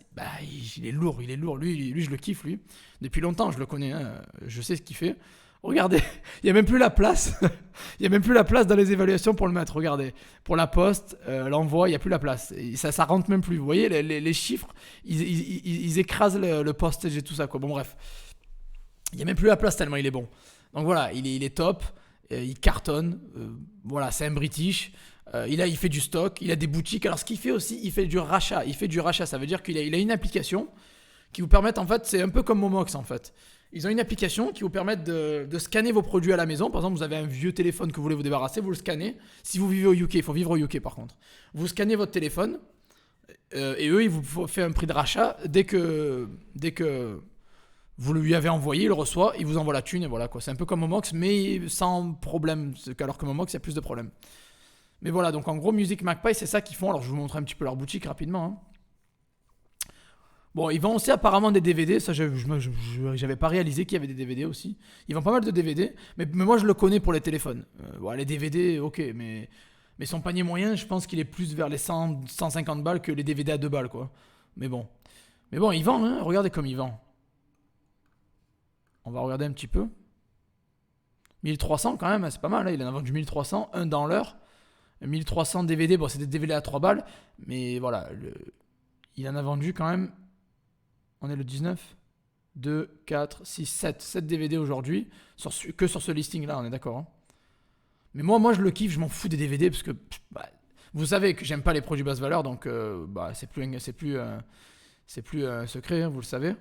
il est lourd. Lui, je le kiffe, lui. Depuis longtemps, je le connais. Hein, je sais ce qu'il fait. Regardez, il n'y a même plus la place. Il n'y a même plus la place dans les évaluations pour le mettre. Regardez, pour la poste, l'envoi, il n'y a plus la place. Et ça rentre même plus. Vous voyez, les chiffres, ils écrasent le postage et tout ça, quoi. Bon, bref. Il n'y a même plus la place tellement il est bon. Donc voilà, il est top. Il cartonne. Voilà, c'est un British. Il fait du stock. Il a des boutiques. Alors, ce qu'il fait aussi, il fait du rachat. Ça veut dire qu'il a une application qui vous permet, en fait, c'est un peu comme Momox, en fait. Ils ont une application qui vous permet de scanner vos produits à la maison. Par exemple, vous avez un vieux téléphone que vous voulez vous débarrasser, vous le scannez. Si vous vivez au UK, il faut vivre au UK par contre. Vous scannez votre téléphone et eux, ils vous font un prix de rachat. Dès que vous lui avez envoyé, il le reçoit, il vous envoie la thune et voilà quoi. C'est un peu comme Momox, mais sans problème. Alors que Momox, il y a plus de problèmes. Mais voilà, donc en gros, Music Magpie, c'est ça qu'ils font. Alors je vais vous montrer un petit peu leur boutique rapidement. Hein. Bon, ils vendent aussi apparemment des DVD, ça j'avais pas réalisé qu'il y avait des DVD aussi. Ils vendent pas mal de DVD, mais moi je le connais pour les téléphones. Les DVD, ok, mais son panier moyen, je pense qu'il est plus vers les 100, 150 balles que les DVD à 2 balles, quoi. Mais bon, ils vendent, hein, regardez comme ils vendent. On va regarder un petit peu. 1300 quand même, c'est pas mal, hein, il en a vendu 1300, un dans l'heure. 1300 DVD, bon c'est des DVD à 3 balles, mais voilà, il en a vendu quand même... On est le 19, 2, 4, 6, 7 DVD aujourd'hui, que sur ce listing-là, on est d'accord. Hein. Mais moi, je le kiffe, je m'en fous des DVD, parce que vous savez que j'aime pas les produits basse valeur, donc c'est plus un secret, hein, vous le savez.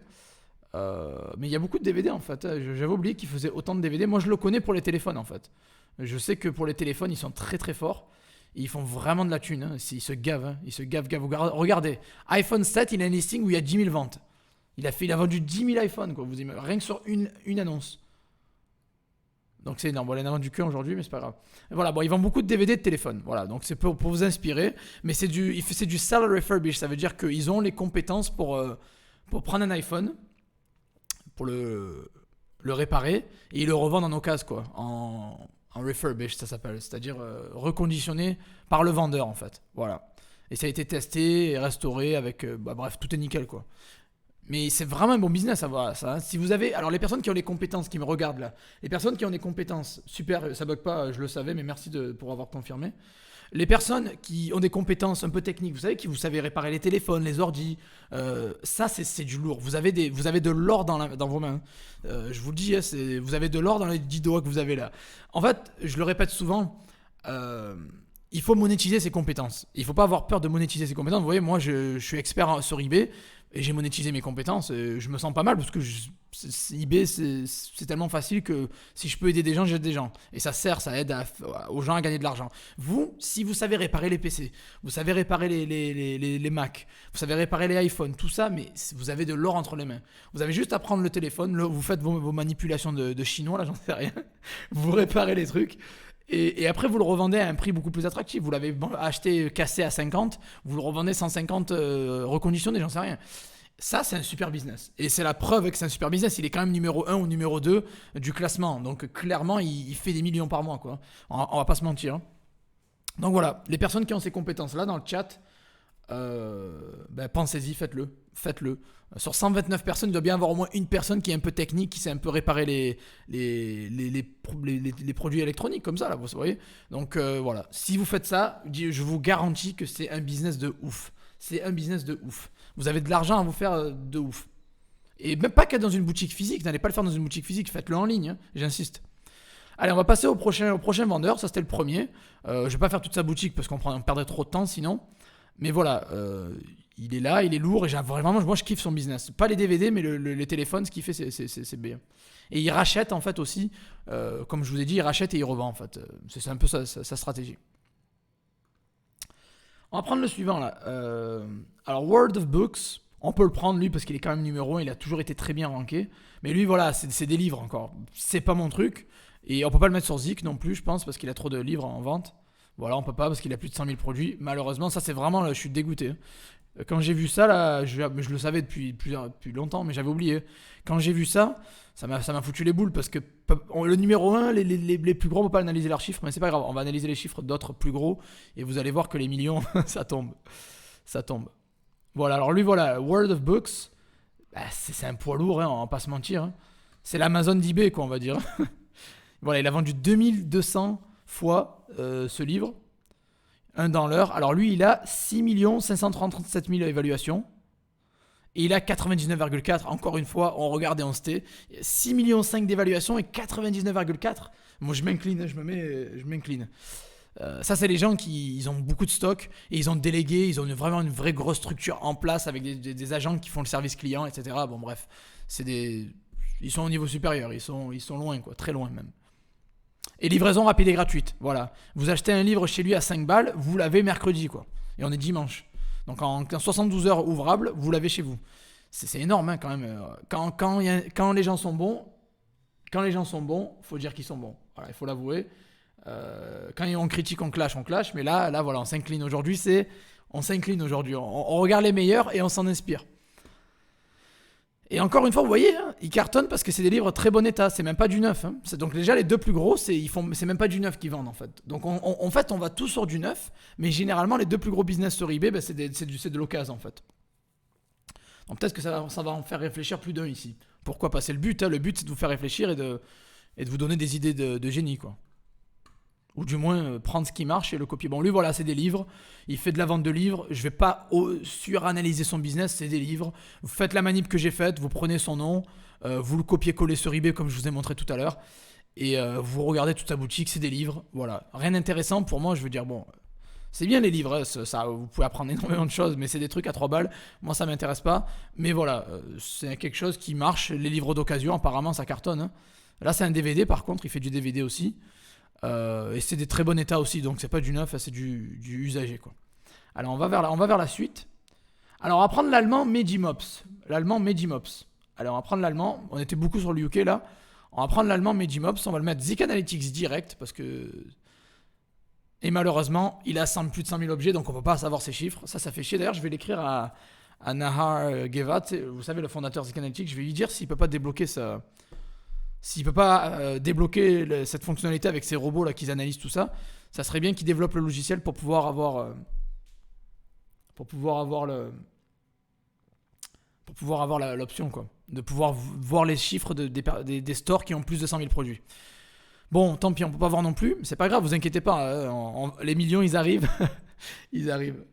Mais il y a beaucoup de DVD en fait. J'avais oublié qu'il faisait autant de DVD. Moi je le connais pour les téléphones en fait. Je sais que pour les téléphones ils sont très très forts. Et ils font vraiment de la thune. Hein. Ils se gavent. Hein. Ils se gavent. Regardez, iPhone 7 il a un listing où il y a 10 000 ventes. Il a vendu 10 000 iPhones quoi. Rien que sur une annonce. Donc c'est énorme. Bon, il en a vendu que aujourd'hui, mais c'est pas grave. Et voilà, bon, ils vendent beaucoup de DVD de téléphone. Voilà, donc c'est pour vous inspirer. Mais c'est du sell refurbish. Ça veut dire qu'ils ont les compétences pour prendre un iPhone, pour le réparer, et ils le revendent en occasion, quoi. En refurbish, ça s'appelle. C'est-à-dire reconditionné par le vendeur, en fait. Voilà. Et ça a été testé et restauré avec. Bref, tout est nickel, quoi. Mais c'est vraiment un bon business à voir ça. Hein. Si vous avez, alors les personnes qui ont les compétences, qui me regardent là, les personnes qui ont des compétences, super, ça bug pas, je le savais, mais merci pour avoir confirmé. Les personnes qui ont des compétences un peu techniques, vous savez, vous savez réparer les téléphones, les ordis, ça c'est du lourd. Vous avez de l'or dans vos mains. Je vous le dis, hein, vous avez de l'or dans les 10 doigts que vous avez là. En fait, je le répète souvent, il faut monétiser ses compétences. Il ne faut pas avoir peur de monétiser ses compétences. Vous voyez, moi je suis expert sur eBay. Et j'ai monétisé mes compétences, et je me sens pas mal parce que eBay c'est tellement facile que si je peux aider des gens, j'aide des gens. Et ça aide aux gens à gagner de l'argent. Vous, si vous savez réparer les PC, vous savez réparer les Mac, vous savez réparer les iPhones, tout ça, mais vous avez de l'or entre les mains. Vous avez juste à prendre le téléphone, vous faites vos manipulations de chinois, là j'en sais rien, vous réparez les trucs. Et après, vous le revendez à un prix beaucoup plus attractif. Vous l'avez acheté cassé à 50, vous le revendez 150 reconditionné, j'en sais rien. Ça, c'est un super business. Et c'est la preuve que c'est un super business. Il est quand même numéro 1 ou numéro 2 du classement. Donc clairement, il fait des millions par mois, quoi. On va pas se mentir. Hein. Donc voilà, les personnes qui ont ces compétences-là dans le chat, pensez-y, faites-le. Faites-le. Sur 129 personnes, il doit bien y avoir au moins une personne qui est un peu technique, qui sait un peu réparer les produits électroniques comme ça, là, vous voyez. Donc voilà, si vous faites ça, je vous garantis que c'est un business de ouf. C'est un business de ouf. Vous avez de l'argent à vous faire de ouf. Et même pas qu'être dans une boutique physique, n'allez pas le faire dans une boutique physique, faites-le en ligne, hein, j'insiste. Allez, on va passer au prochain vendeur, ça c'était le premier. Je vais pas faire toute sa boutique parce qu'on perdrait trop de temps sinon. Mais voilà, il est là, il est lourd et vraiment, moi je kiffe son business. Pas les DVD, mais les téléphones, ce qu'il fait, c'est bien. Et il rachète en fait aussi, comme je vous ai dit, il rachète et il revend en fait. C'est un peu sa stratégie. On va prendre le suivant là. Alors World of Books, on peut le prendre lui parce qu'il est quand même numéro 1, il a toujours été très bien ranké. Mais lui voilà, c'est des livres encore. C'est pas mon truc. Et on peut pas le mettre sur Zik non plus, je pense, parce qu'il a trop de livres en vente. Voilà, on peut pas parce qu'il a plus de 100 000 produits. Malheureusement, ça c'est vraiment, là, je suis dégoûté. Quand j'ai vu ça, là, je le savais depuis longtemps, mais j'avais oublié. Quand j'ai vu ça m'a foutu les boules parce que le numéro 1, les plus gros, on peut pas analyser leurs chiffres, mais c'est pas grave, on va analyser les chiffres d'autres plus gros et vous allez voir que les millions, ça tombe. Ça tombe. Voilà, alors lui, voilà, World of Books, c'est un poids lourd, hein, on va pas se mentir. Hein. C'est l'Amazon d'eBay, quoi, on va dire. Voilà, il a vendu 2200 fois ce livre. Un dans l'heure. Alors lui, il a 6 537 000 évaluations. Et il a 99,4. Encore une fois, on regarde et on se tait. 6,5 millions d'évaluations et 99,4. Moi, je m'incline, je m'incline. Ça, c'est les gens qui ils ont beaucoup de stock et ils ont délégué, ils ont vraiment une vraie grosse structure en place avec des agents qui font le service client, etc. Bon, bref, ils sont au niveau supérieur, ils sont loin, quoi, très loin même. Et livraison rapide et gratuite, voilà. Vous achetez un livre chez lui à 5 balles, vous l'avez mercredi, quoi. Et on est dimanche. Donc en 72 heures ouvrables, vous l'avez chez vous. C'est énorme, hein, quand même. Quand les gens sont bons, faut dire qu'ils sont bons. Voilà, il faut l'avouer. Quand on critique, on clash, mais là, voilà, on s'incline aujourd'hui. On regarde les meilleurs et on s'en inspire. Et encore une fois, vous voyez, hein, ils cartonnent parce que c'est des livres très bon état. C'est même pas du neuf. Hein. Donc déjà, les deux plus gros, c'est même pas du neuf qu'ils vendent en fait. Donc en fait, on va tous sur du neuf, mais généralement, les deux plus gros business sur eBay, c'est de l'occasion en fait. Donc peut-être que ça va en faire réfléchir plus d'un ici. Pourquoi pas? C'est le but. Hein. Le but, c'est de vous faire réfléchir et de vous donner des idées de génie, quoi. Ou du moins prendre ce qui marche et le copier. Bon, lui, voilà, c'est des livres. Il fait de la vente de livres. Je vais pas suranalyser son business, c'est des livres. Vous faites la manip que j'ai faite, vous prenez son nom, vous le copiez-collez sur eBay comme je vous ai montré tout à l'heure. Et vous regardez toute sa boutique, c'est des livres. Voilà. Rien d'intéressant pour moi, je veux dire, bon, C'est bien les livres, hein, ça, vous pouvez apprendre énormément de choses, mais c'est des trucs à 3 balles. Moi, ça m'intéresse pas. Mais voilà, c'est quelque chose qui marche. Les livres d'occasion, apparemment, ça cartonne, hein. Là, c'est un DVD, par contre, il fait du DVD aussi. Et c'est des très bon état aussi, donc c'est pas du neuf, c'est du usagé, quoi. Alors, on va vers la suite. Alors, on va prendre l'allemand Medimops. L'allemand Medimops. Alors, on va prendre l'allemand. On était beaucoup sur le UK là. On va prendre l'allemand Medimops. On va le mettre Zik Analytics direct parce que. Et malheureusement, il a plus de 100 000 objets, donc on ne peut pas savoir ses chiffres. Ça fait chier. D'ailleurs, je vais l'écrire à Nahar Gevat, vous savez, le fondateur Zik Analytics. Je vais lui dire s'il peut pas débloquer ça. S'il peut pas débloquer cette fonctionnalité avec ces robots là qui analysent tout ça, ça serait bien qu'il développe le logiciel pour pouvoir avoir l'option, quoi, de pouvoir voir les chiffres des stores qui ont plus de 100 000 produits. Bon, tant pis, on peut pas voir non plus, mais c'est pas grave, vous inquiétez pas, hein, les millions ils arrivent. Ils arrivent.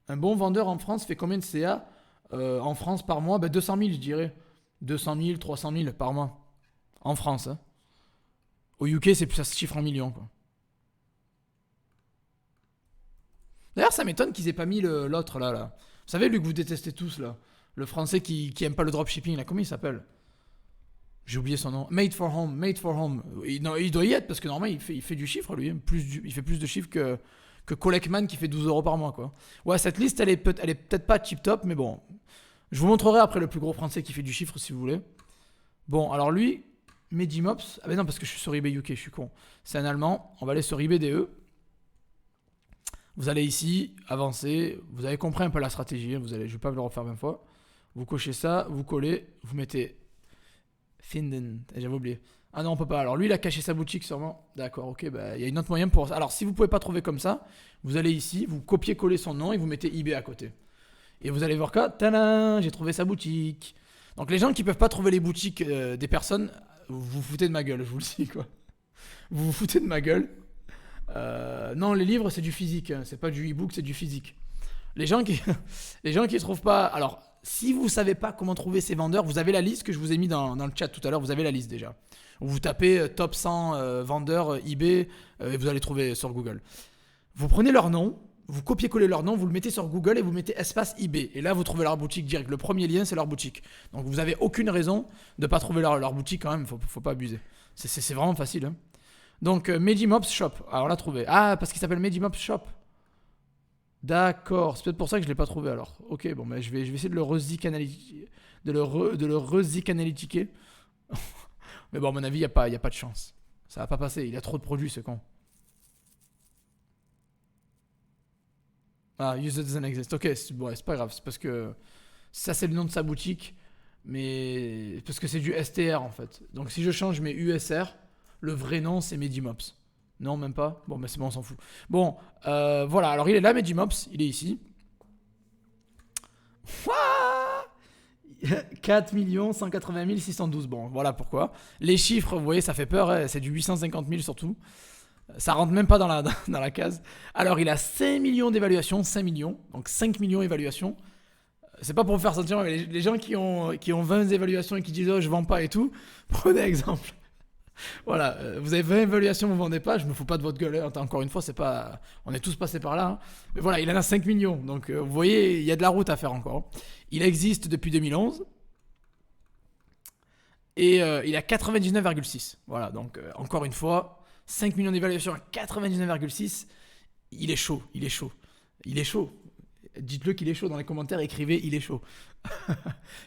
Un bon vendeur en France fait combien de CA en France par mois? 200 000 je dirais. 200 000, 300 000 par mois. En France, hein. Au UK, ça se chiffre en millions, quoi. D'ailleurs, ça m'étonne qu'ils aient pas mis l'autre là. Vous savez, lui que vous détestez tous là. Le français qui aime pas le dropshipping là. Comment il s'appelle? J'ai oublié son nom. Made for Home. Made for Home. Non, il doit y être parce que normalement il fait du chiffre lui. Il fait plus de chiffres que Collectman qui fait 12 euros par mois, quoi. Ouais, cette liste elle est peut-être pas tip top, mais bon. Je vous montrerai après le plus gros français qui fait du chiffre si vous voulez. Bon, alors lui, Medimops. Ah ben non, parce que je suis sur eBay UK, je suis con. C'est un allemand. On va aller sur eBay DE. Vous allez ici, avancer, vous avez compris un peu la stratégie, hein, je ne vais pas vous le refaire 20 fois. Vous cochez ça, vous collez, vous mettez Finden, j'avais oublié. Ah non, on peut pas. Alors lui, il a caché sa boutique sûrement. D'accord, ok, il y a une autre moyen pour ça. Alors si vous ne pouvez pas trouver comme ça, vous allez ici, vous copiez-collez son nom et vous mettez eBay à côté. Et vous allez voir que, tadam, j'ai trouvé sa boutique. Donc les gens qui ne peuvent pas trouver les boutiques des personnes, vous vous foutez de ma gueule, je vous le dis, quoi. Vous vous foutez de ma gueule. Non, les livres c'est du physique, hein. C'est pas du e-book, c'est du physique. Les gens qui trouvent pas. Alors, si vous savez pas comment trouver ces vendeurs, vous avez la liste que je vous ai mis dans le chat tout à l'heure. Vous avez la liste déjà. Vous tapez top 100 vendeurs eBay et vous allez trouver sur Google. Vous prenez leur nom, vous copiez-collez leur nom, vous le mettez sur Google et vous mettez espace eBay. Et là, vous trouvez leur boutique direct. Le premier lien, c'est leur boutique. Donc, vous avez aucune raison de pas trouver leur boutique quand même. Faut pas abuser. C'est vraiment facile, hein. Donc, Medimops Shop. Alors, on l'a trouvé. Ah, parce qu'il s'appelle Medimops Shop. D'accord. C'est peut-être pour ça que je ne l'ai pas trouvé alors. Ok, bon, je vais essayer de le re-zik analytiquer. Mais bon, à mon avis, il n'y a pas de chance. Ça va pas passer. Il a trop de produits, ce con. Ah, user doesn't exist. Ok, c'est pas grave. C'est parce que ça, c'est le nom de sa boutique. Mais parce que c'est du STR en fait. Donc, si je change mes USR. Le vrai nom, c'est Medimops. Non, même pas. Bon, mais c'est bon, on s'en fout. Bon, voilà. Alors, il est là, Medimops. Il est ici. 4 180 612. Bon, voilà pourquoi. Les chiffres, vous voyez, ça fait peur. Hein. C'est du 850 000 surtout. Ça rentre même pas dans la case. Alors, il a 5 millions d'évaluations. 5 millions. Donc, 5 millions d'évaluations. C'est pas pour vous faire sentir, mais les gens qui ont 20 évaluations et qui disent « Oh, je vends pas et tout », prenez exemple. Voilà, vous avez 20 évaluations, vous ne vendez pas, je me fous pas de votre gueule, hein. Encore une fois, c'est pas, on est tous passés par là, hein. Mais voilà, il en a 5 millions, donc vous voyez, il y a de la route à faire encore. Il existe depuis 2011 et il a 99,6. Voilà, donc encore une fois, 5 millions d'évaluations à 99,6, il est chaud, il est chaud, il est chaud. Dites-le qu'il est chaud dans les commentaires, écrivez il est chaud.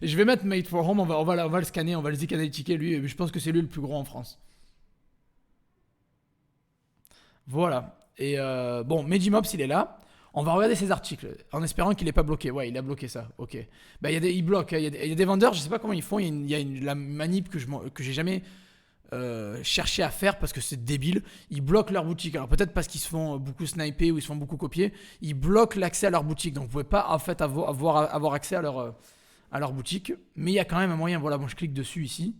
Je vais mettre Made for Home, on va le scanner, on va le zik analytiquer lui, je pense que c'est lui le plus gros en France. Voilà. Et bon, Medimops il est là. On va regarder ses articles en espérant qu'il n'est pas bloqué. Ouais, il a bloqué ça. Ok. Il bloque. Il y a des vendeurs, je sais pas comment ils font. Il y a la manip que j'ai jamais cherché à faire parce que c'est débile. Ils bloquent leur boutique. Alors peut-être parce qu'ils se font beaucoup sniper ou ils se font beaucoup copier. Ils bloquent l'accès à leur boutique. Donc vous pouvez pas en fait avoir accès à leur boutique. Mais il y a quand même un moyen. Voilà, bon, je clique dessus ici.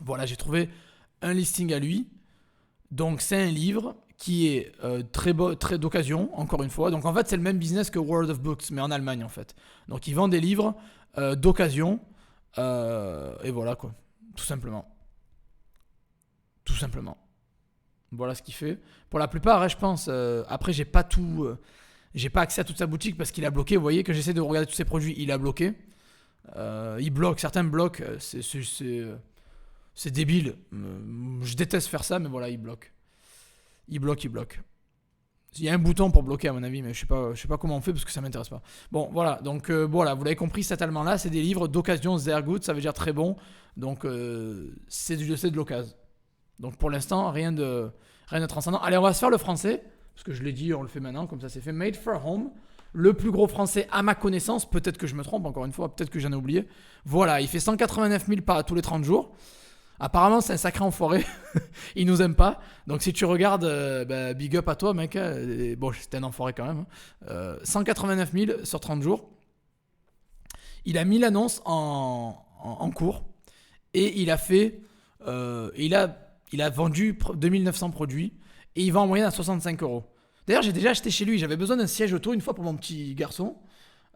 Voilà, j'ai trouvé un listing à lui. Donc c'est un livre qui est très d'occasion, encore une fois. Donc en fait c'est le même business que World of Books, mais en Allemagne en fait. Donc ils vendent des livres d'occasion, et voilà quoi, tout simplement. Tout simplement. Voilà ce qu'il fait. Pour la plupart, hein, je pense. Après, j'ai pas tout. J'ai pas accès à toute sa boutique parce qu'il a bloqué. Vous voyez que j'essaie de regarder tous ses produits, il a bloqué. Il bloque, certains bloquent. C'est débile. Je déteste faire ça, mais voilà, il bloque. Il bloque, il bloque. Il y a un bouton pour bloquer à mon avis, mais je sais pas comment on fait parce que ça m'intéresse pas. Bon, voilà, donc voilà, vous l'avez compris, cet allemand-là, c'est des livres d'occasion, sehr gut, ça veut dire très bon. Donc c'est de l'occasion. Donc pour l'instant, rien de transcendant. Allez, on va se faire le français, parce que je l'ai dit, on le fait maintenant, comme ça c'est fait. Made for Home, le plus gros français à ma connaissance, peut-être que je me trompe encore une fois, peut-être que j'en ai oublié. Voilà, il fait 189 000 pas tous les 30 jours. Apparemment, c'est un sacré enfoiré. Il nous aime pas. Donc, si tu regardes, big up à toi, mec. Bon, c'était un enfoiré quand même. 189 000 sur 30 jours. Il a mis l'annonce en cours. Et il a fait. Il a vendu 2900 produits. Et il vend en moyenne à 65 euros. D'ailleurs, j'ai déjà acheté chez lui. J'avais besoin d'un siège auto une fois pour mon petit garçon.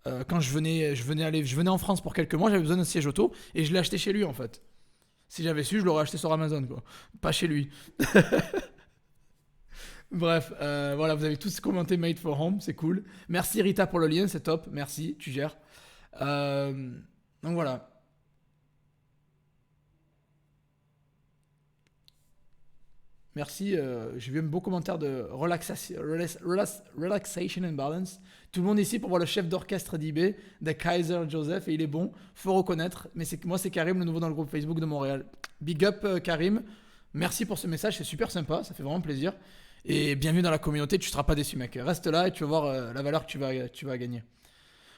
Quand je venais en France pour quelques mois, j'avais besoin d'un siège auto. Et je l'ai acheté chez lui, en fait. Si j'avais su, je l'aurais acheté sur Amazon, quoi. Pas chez lui. Bref, voilà, vous avez tous commenté Made for Home, c'est cool. Merci Rita pour le lien, c'est top. Merci, tu gères. Donc voilà. Merci, j'ai vu un beau commentaire de Relaxation and Balance. Tout le monde ici pour voir le chef d'orchestre d'IB, de Kaiser Joseph, et il est bon, faut reconnaître. Mais moi, c'est Karim, le nouveau dans le groupe Facebook de Montréal. Big up Karim, merci pour ce message, c'est super sympa, ça fait vraiment plaisir. Et bienvenue dans la communauté, tu seras pas déçu, mec. Reste là et tu vas voir la valeur que tu vas gagner.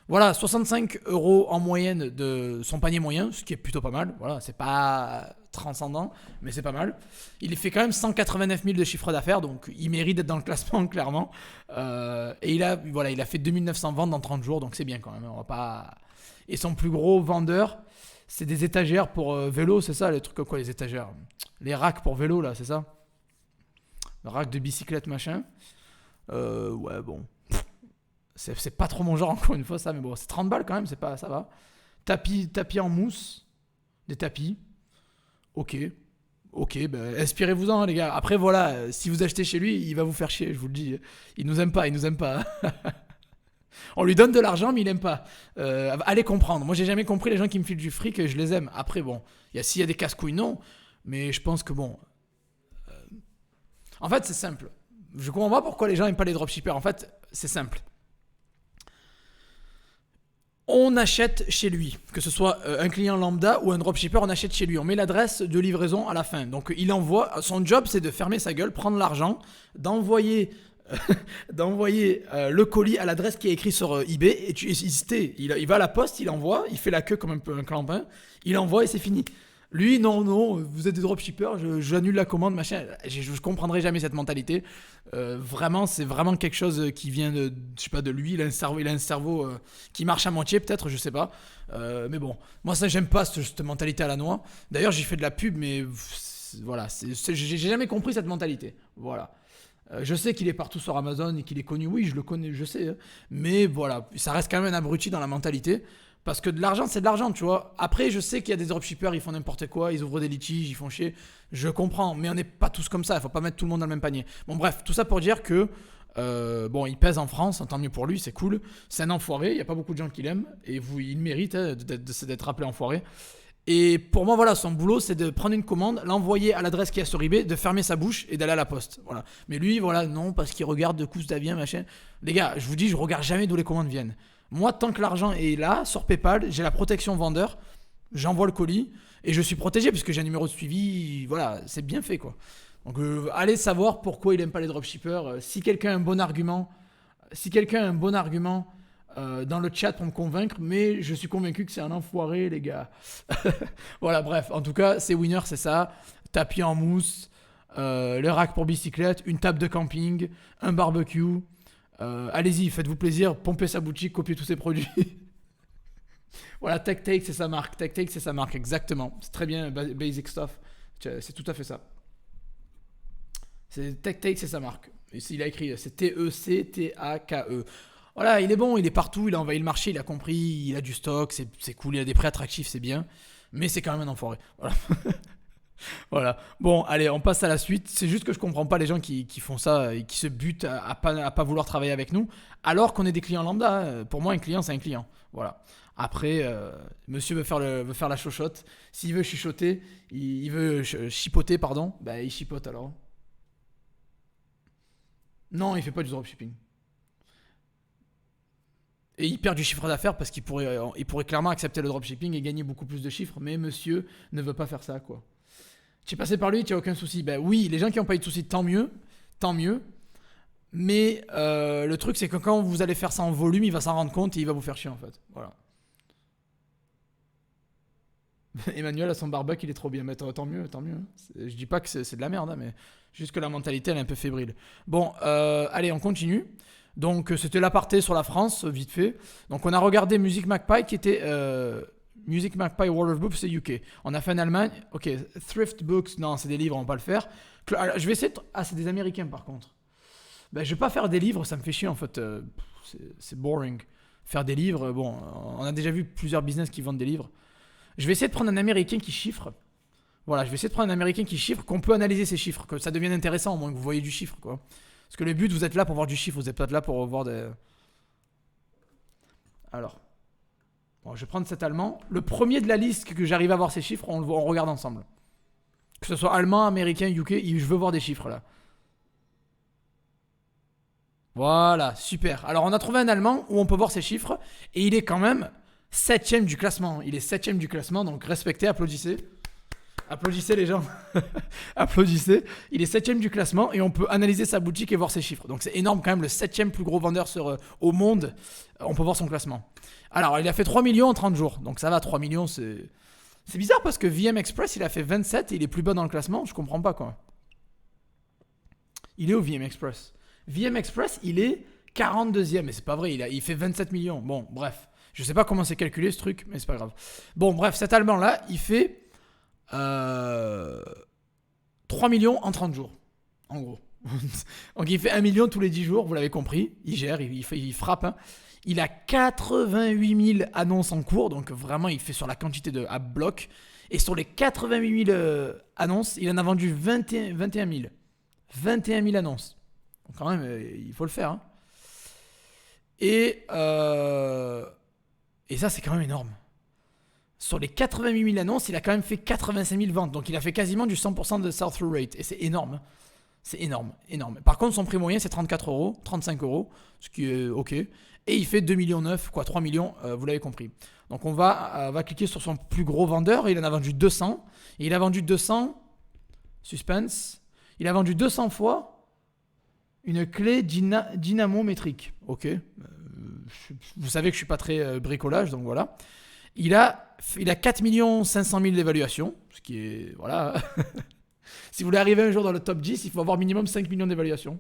Voilà, 65 euros en moyenne de son panier moyen, ce qui est plutôt pas mal. Voilà, c'est pas transcendant, mais c'est pas mal. Il fait quand même 189 000 de chiffre d'affaires, donc il mérite d'être dans le classement, clairement. Et il a fait 2900 ventes dans 30 jours, donc c'est bien quand même. On va pas... Et son plus gros vendeur, c'est des étagères pour vélo, c'est ça, les trucs comme quoi, les étagères? Les racks pour vélo, là, c'est ça? Le rack de bicyclette, machin. Ouais, bon... C'est pas trop mon genre encore une fois ça, mais bon, c'est 30 balles quand même, ça va. Tapis en mousse, des tapis. Ok, inspirez-vous-en les gars. Après voilà, si vous achetez chez lui, il va vous faire chier, je vous le dis. Il nous aime pas. On lui donne de l'argent, mais il aime pas. Allez comprendre. Moi, j'ai jamais compris les gens qui me filent du fric, je les aime. Après bon, s'il y a des casse-couilles, non. Mais je pense que bon. En fait, c'est simple. Je comprends pas pourquoi les gens aiment pas les dropshippers. En fait, c'est simple. On achète chez lui, que ce soit un client lambda ou un dropshipper, on achète chez lui. On met l'adresse de livraison à la fin. Donc il envoie, son job c'est de fermer sa gueule, prendre l'argent, d'envoyer le colis à l'adresse qui est écrite sur eBay. Et il va à la poste, il envoie, il fait la queue comme un clampin, il envoie et c'est fini. Lui, non, vous êtes des dropshippers, j'annule la commande, machin. Je comprendrai jamais cette mentalité. Vraiment, c'est vraiment quelque chose qui vient de, je sais pas, de lui. Il a un cerveau qui marche à moitié, peut-être, je sais pas. Mais bon, moi, ça, j'aime pas cette mentalité à la noix. D'ailleurs, j'ai fait de la pub, mais voilà, j'ai jamais compris cette mentalité. Voilà. Je sais qu'il est partout sur Amazon et qu'il est connu. Oui, je le connais, je sais. Mais voilà, ça reste quand même un abruti dans la mentalité. Parce que de l'argent, c'est de l'argent, tu vois. Après, je sais qu'il y a des dropshippers, ils font n'importe quoi, ils ouvrent des litiges, ils font chier. Je comprends, mais on n'est pas tous comme ça. Il faut pas mettre tout le monde dans le même panier. Bon, bref, tout ça pour dire que, il pèse en France, tant mieux pour lui, c'est cool. C'est un enfoiré, il n'y a pas beaucoup de gens qui l'aiment. Et il mérite d'être appelé enfoiré. Et pour moi, voilà, son boulot, c'est de prendre une commande, l'envoyer à l'adresse qui est sur eBay, de fermer sa bouche et d'aller à la poste. Voilà. Mais lui, voilà, non, parce qu'il regarde de coups d'avien, machin. Les gars, je vous dis, je regarde jamais d'où les commandes viennent. Moi, tant que l'argent est là, sur PayPal, j'ai la protection vendeur, j'envoie le colis et je suis protégé parce que j'ai un numéro de suivi. Voilà, c'est bien fait, quoi. Donc, allez savoir pourquoi il aime pas les dropshippers. Si quelqu'un a un bon argument, dans le chat pour me convaincre, mais je suis convaincu que c'est un enfoiré, les gars. Voilà, bref, en tout cas, c'est winner, c'est ça. Tapis en mousse, le rack pour bicyclette, une table de camping, un barbecue. Allez-y, faites-vous plaisir, pompez sa boutique, copiez tous ses produits. Voilà, TechTake, c'est sa marque. TechTake, c'est sa marque, exactement. C'est très bien, Basic Stuff. C'est tout à fait ça. TechTake, c'est sa marque. Il a écrit, c'est T-E-C-T-A-K-E. Voilà, il est bon, il est partout, il a envahi le marché, il a compris, il a du stock, c'est cool, il a des prix attractifs, c'est bien. Mais c'est quand même un enfoiré. Voilà. Voilà. Bon, allez, on passe à la suite. C'est juste que je comprends pas les gens qui font ça et qui se butent à pas vouloir travailler avec nous, alors qu'on est des clients lambda. Pour moi, un client, c'est un client. Voilà. Après, monsieur veut faire la chochotte. S'il veut chuchoter, il veut chipoter, pardon, bah il chipote alors. Non, il fait pas du dropshipping. Et il perd du chiffre d'affaires parce il pourrait clairement accepter le dropshipping et gagner beaucoup plus de chiffres. Mais monsieur ne veut pas faire ça, quoi. Tu es passé par lui, tu n'as aucun souci. Ben oui, les gens qui n'ont pas eu de soucis, tant mieux. Tant mieux. Mais le truc, c'est que quand vous allez faire ça en volume, il va s'en rendre compte et il va vous faire chier, en fait. Voilà. Emmanuel, à son barbecue, il est trop bien. Mais tant mieux, tant mieux. Je dis pas que c'est de la merde, hein, mais juste que la mentalité, elle est un peu fébrile. Bon, allez, on continue. Donc, c'était l'aparté sur la France, vite fait. Donc, on a regardé Music Magpie, qui était Music Magpie World of Books, c'est UK. On a fait en Allemagne. Ok, Thrift Books, non, c'est des livres, on va pas le faire. Alors, je vais essayer de... Ah, c'est des Américains, par contre. Ben, je vais pas faire des livres, ça me fait chier, en fait. C'est boring. Faire des livres, bon, on a déjà vu plusieurs business qui vendent des livres. Je vais essayer de prendre un Américain qui chiffre. Voilà, je vais essayer de prendre un Américain qui chiffre, qu'on peut analyser ses chiffres, que ça devienne intéressant, au moins que vous voyez du chiffre, quoi. Parce que le but, vous êtes là pour voir du chiffre, vous n'êtes pas là pour voir des... Alors, bon, je vais prendre cet allemand. Le premier de la liste que j'arrive à voir ces chiffres, on regarde ensemble. Que ce soit allemand, américain, UK, je veux voir des chiffres là. Voilà, super. Alors on a trouvé un allemand où on peut voir ses chiffres et il est quand même septième du classement. Il est septième du classement, donc respectez, applaudissez. Applaudissez les gens. Applaudissez. Il est septième du classement et on peut analyser sa boutique et voir ses chiffres. Donc c'est énorme quand même, le septième plus gros vendeur au monde. On peut voir son classement. Alors il a fait 3 millions en 30 jours. Donc ça va, 3 millions c'est bizarre parce que VM Express il a fait 27 et il est plus bas dans le classement. Je comprends pas quoi. Il est au VM Express. VM Express il est 42e. Mais c'est pas vrai, il fait 27 millions. Bon bref. Je sais pas comment c'est calculé ce truc, mais c'est pas grave. Bon bref, cet allemand là il fait... 3 millions en 30 jours, en gros. Donc il fait 1 million tous les 10 jours, vous l'avez compris. Il gère, il frappe. Hein. Il a 88 000 annonces en cours, donc vraiment il fait sur la quantité à bloc. Et sur les 88 000 annonces, il en a vendu 21 000. 21 000 annonces. Donc quand même, il faut le faire. Hein. Et ça, c'est quand même énorme. Sur les 88 000 annonces, il a quand même fait 85 000 ventes. Donc il a fait quasiment du 100% de sell-through rate. Et c'est énorme. C'est énorme, énorme. Par contre, son prix moyen, c'est 34 euros, 35 euros, ce qui est OK. Et il fait 2,9 millions, 3 millions, vous l'avez compris. Donc on va cliquer sur son plus gros vendeur. Il en a vendu 200. Et il a vendu 200, suspense, il a vendu 200 fois une clé dynamométrique. OK. Vous savez que je ne suis pas très bricolage, donc voilà. Il a 4 500 000 d'évaluation, ce qui est... Voilà. Si vous voulez arriver un jour dans le top 10, il faut avoir minimum 5 millions d'évaluations.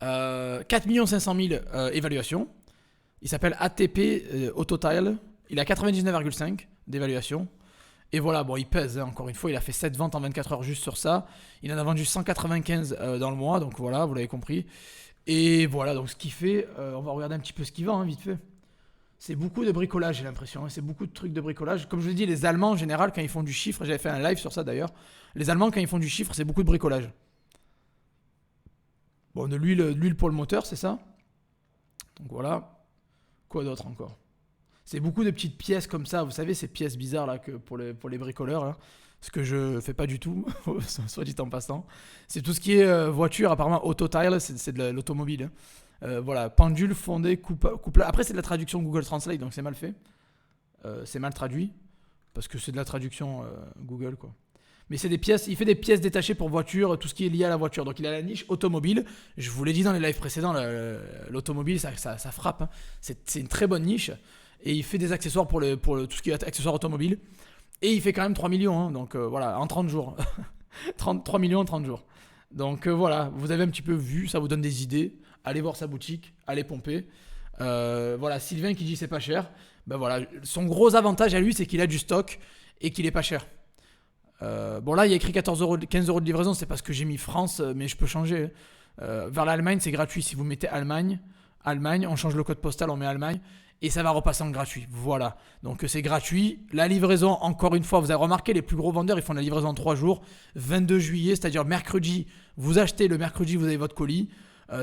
4 500 000 évaluations. Il s'appelle ATP Autotile. Il a 99,5 d'évaluation. Et voilà, bon, il pèse, hein, encore une fois. Il a fait 7 ventes en 24 heures juste sur ça. Il en a vendu 195 dans le mois, donc voilà, vous l'avez compris. Et voilà, donc ce qu'il fait, on va regarder un petit peu ce qu'il vend, hein, vite fait. C'est beaucoup de bricolage, j'ai l'impression. C'est beaucoup de trucs de bricolage. Comme je vous l'ai dit, les Allemands, en général, quand ils font du chiffre, j'avais fait un live sur ça d'ailleurs. Les Allemands, quand ils font du chiffre, c'est beaucoup de bricolage. Bon, de l'huile pour le moteur, c'est ça. Donc voilà. Quoi d'autre encore? C'est beaucoup de petites pièces comme ça. Vous savez, ces pièces bizarres là, que pour les bricoleurs. Là, ce que je fais pas du tout, soit dit en passant. C'est tout ce qui est voiture, apparemment Autotile, c'est de l'automobile. Hein. Voilà, pendule, fondée, couple. Après, c'est de la traduction Google Translate, donc c'est mal fait. C'est mal traduit, parce que c'est de la traduction Google, quoi. Mais c'est des pièces, il fait des pièces détachées pour voiture, tout ce qui est lié à la voiture. Donc il a la niche automobile. Je vous l'ai dit dans les lives précédents, l'automobile, ça frappe. Hein. C'est une très bonne niche. Et il fait des accessoires pour tout ce qui est accessoires automobiles. Et il fait quand même 3 millions, hein, donc voilà, en 30 jours. 3 millions en 30 jours. Donc voilà, vous avez un petit peu vu, ça vous donne des idées. Allez voir sa boutique, allez pomper. Voilà, Sylvain qui dit c'est pas cher. Ben voilà, son gros avantage à lui, c'est qu'il a du stock et qu'il est pas cher. Bon là, il y a écrit 15 euros de livraison, c'est parce que j'ai mis France, mais je peux changer. Vers l'Allemagne, c'est gratuit. Si vous mettez Allemagne, on change le code postal, on met Allemagne. et ça va repasser en gratuit. Voilà. Donc c'est gratuit. La livraison, encore une fois, vous avez remarqué, les plus gros vendeurs, ils font la livraison en 3 jours. 22 juillet, c'est-à-dire mercredi, vous achetez le mercredi, vous avez votre colis.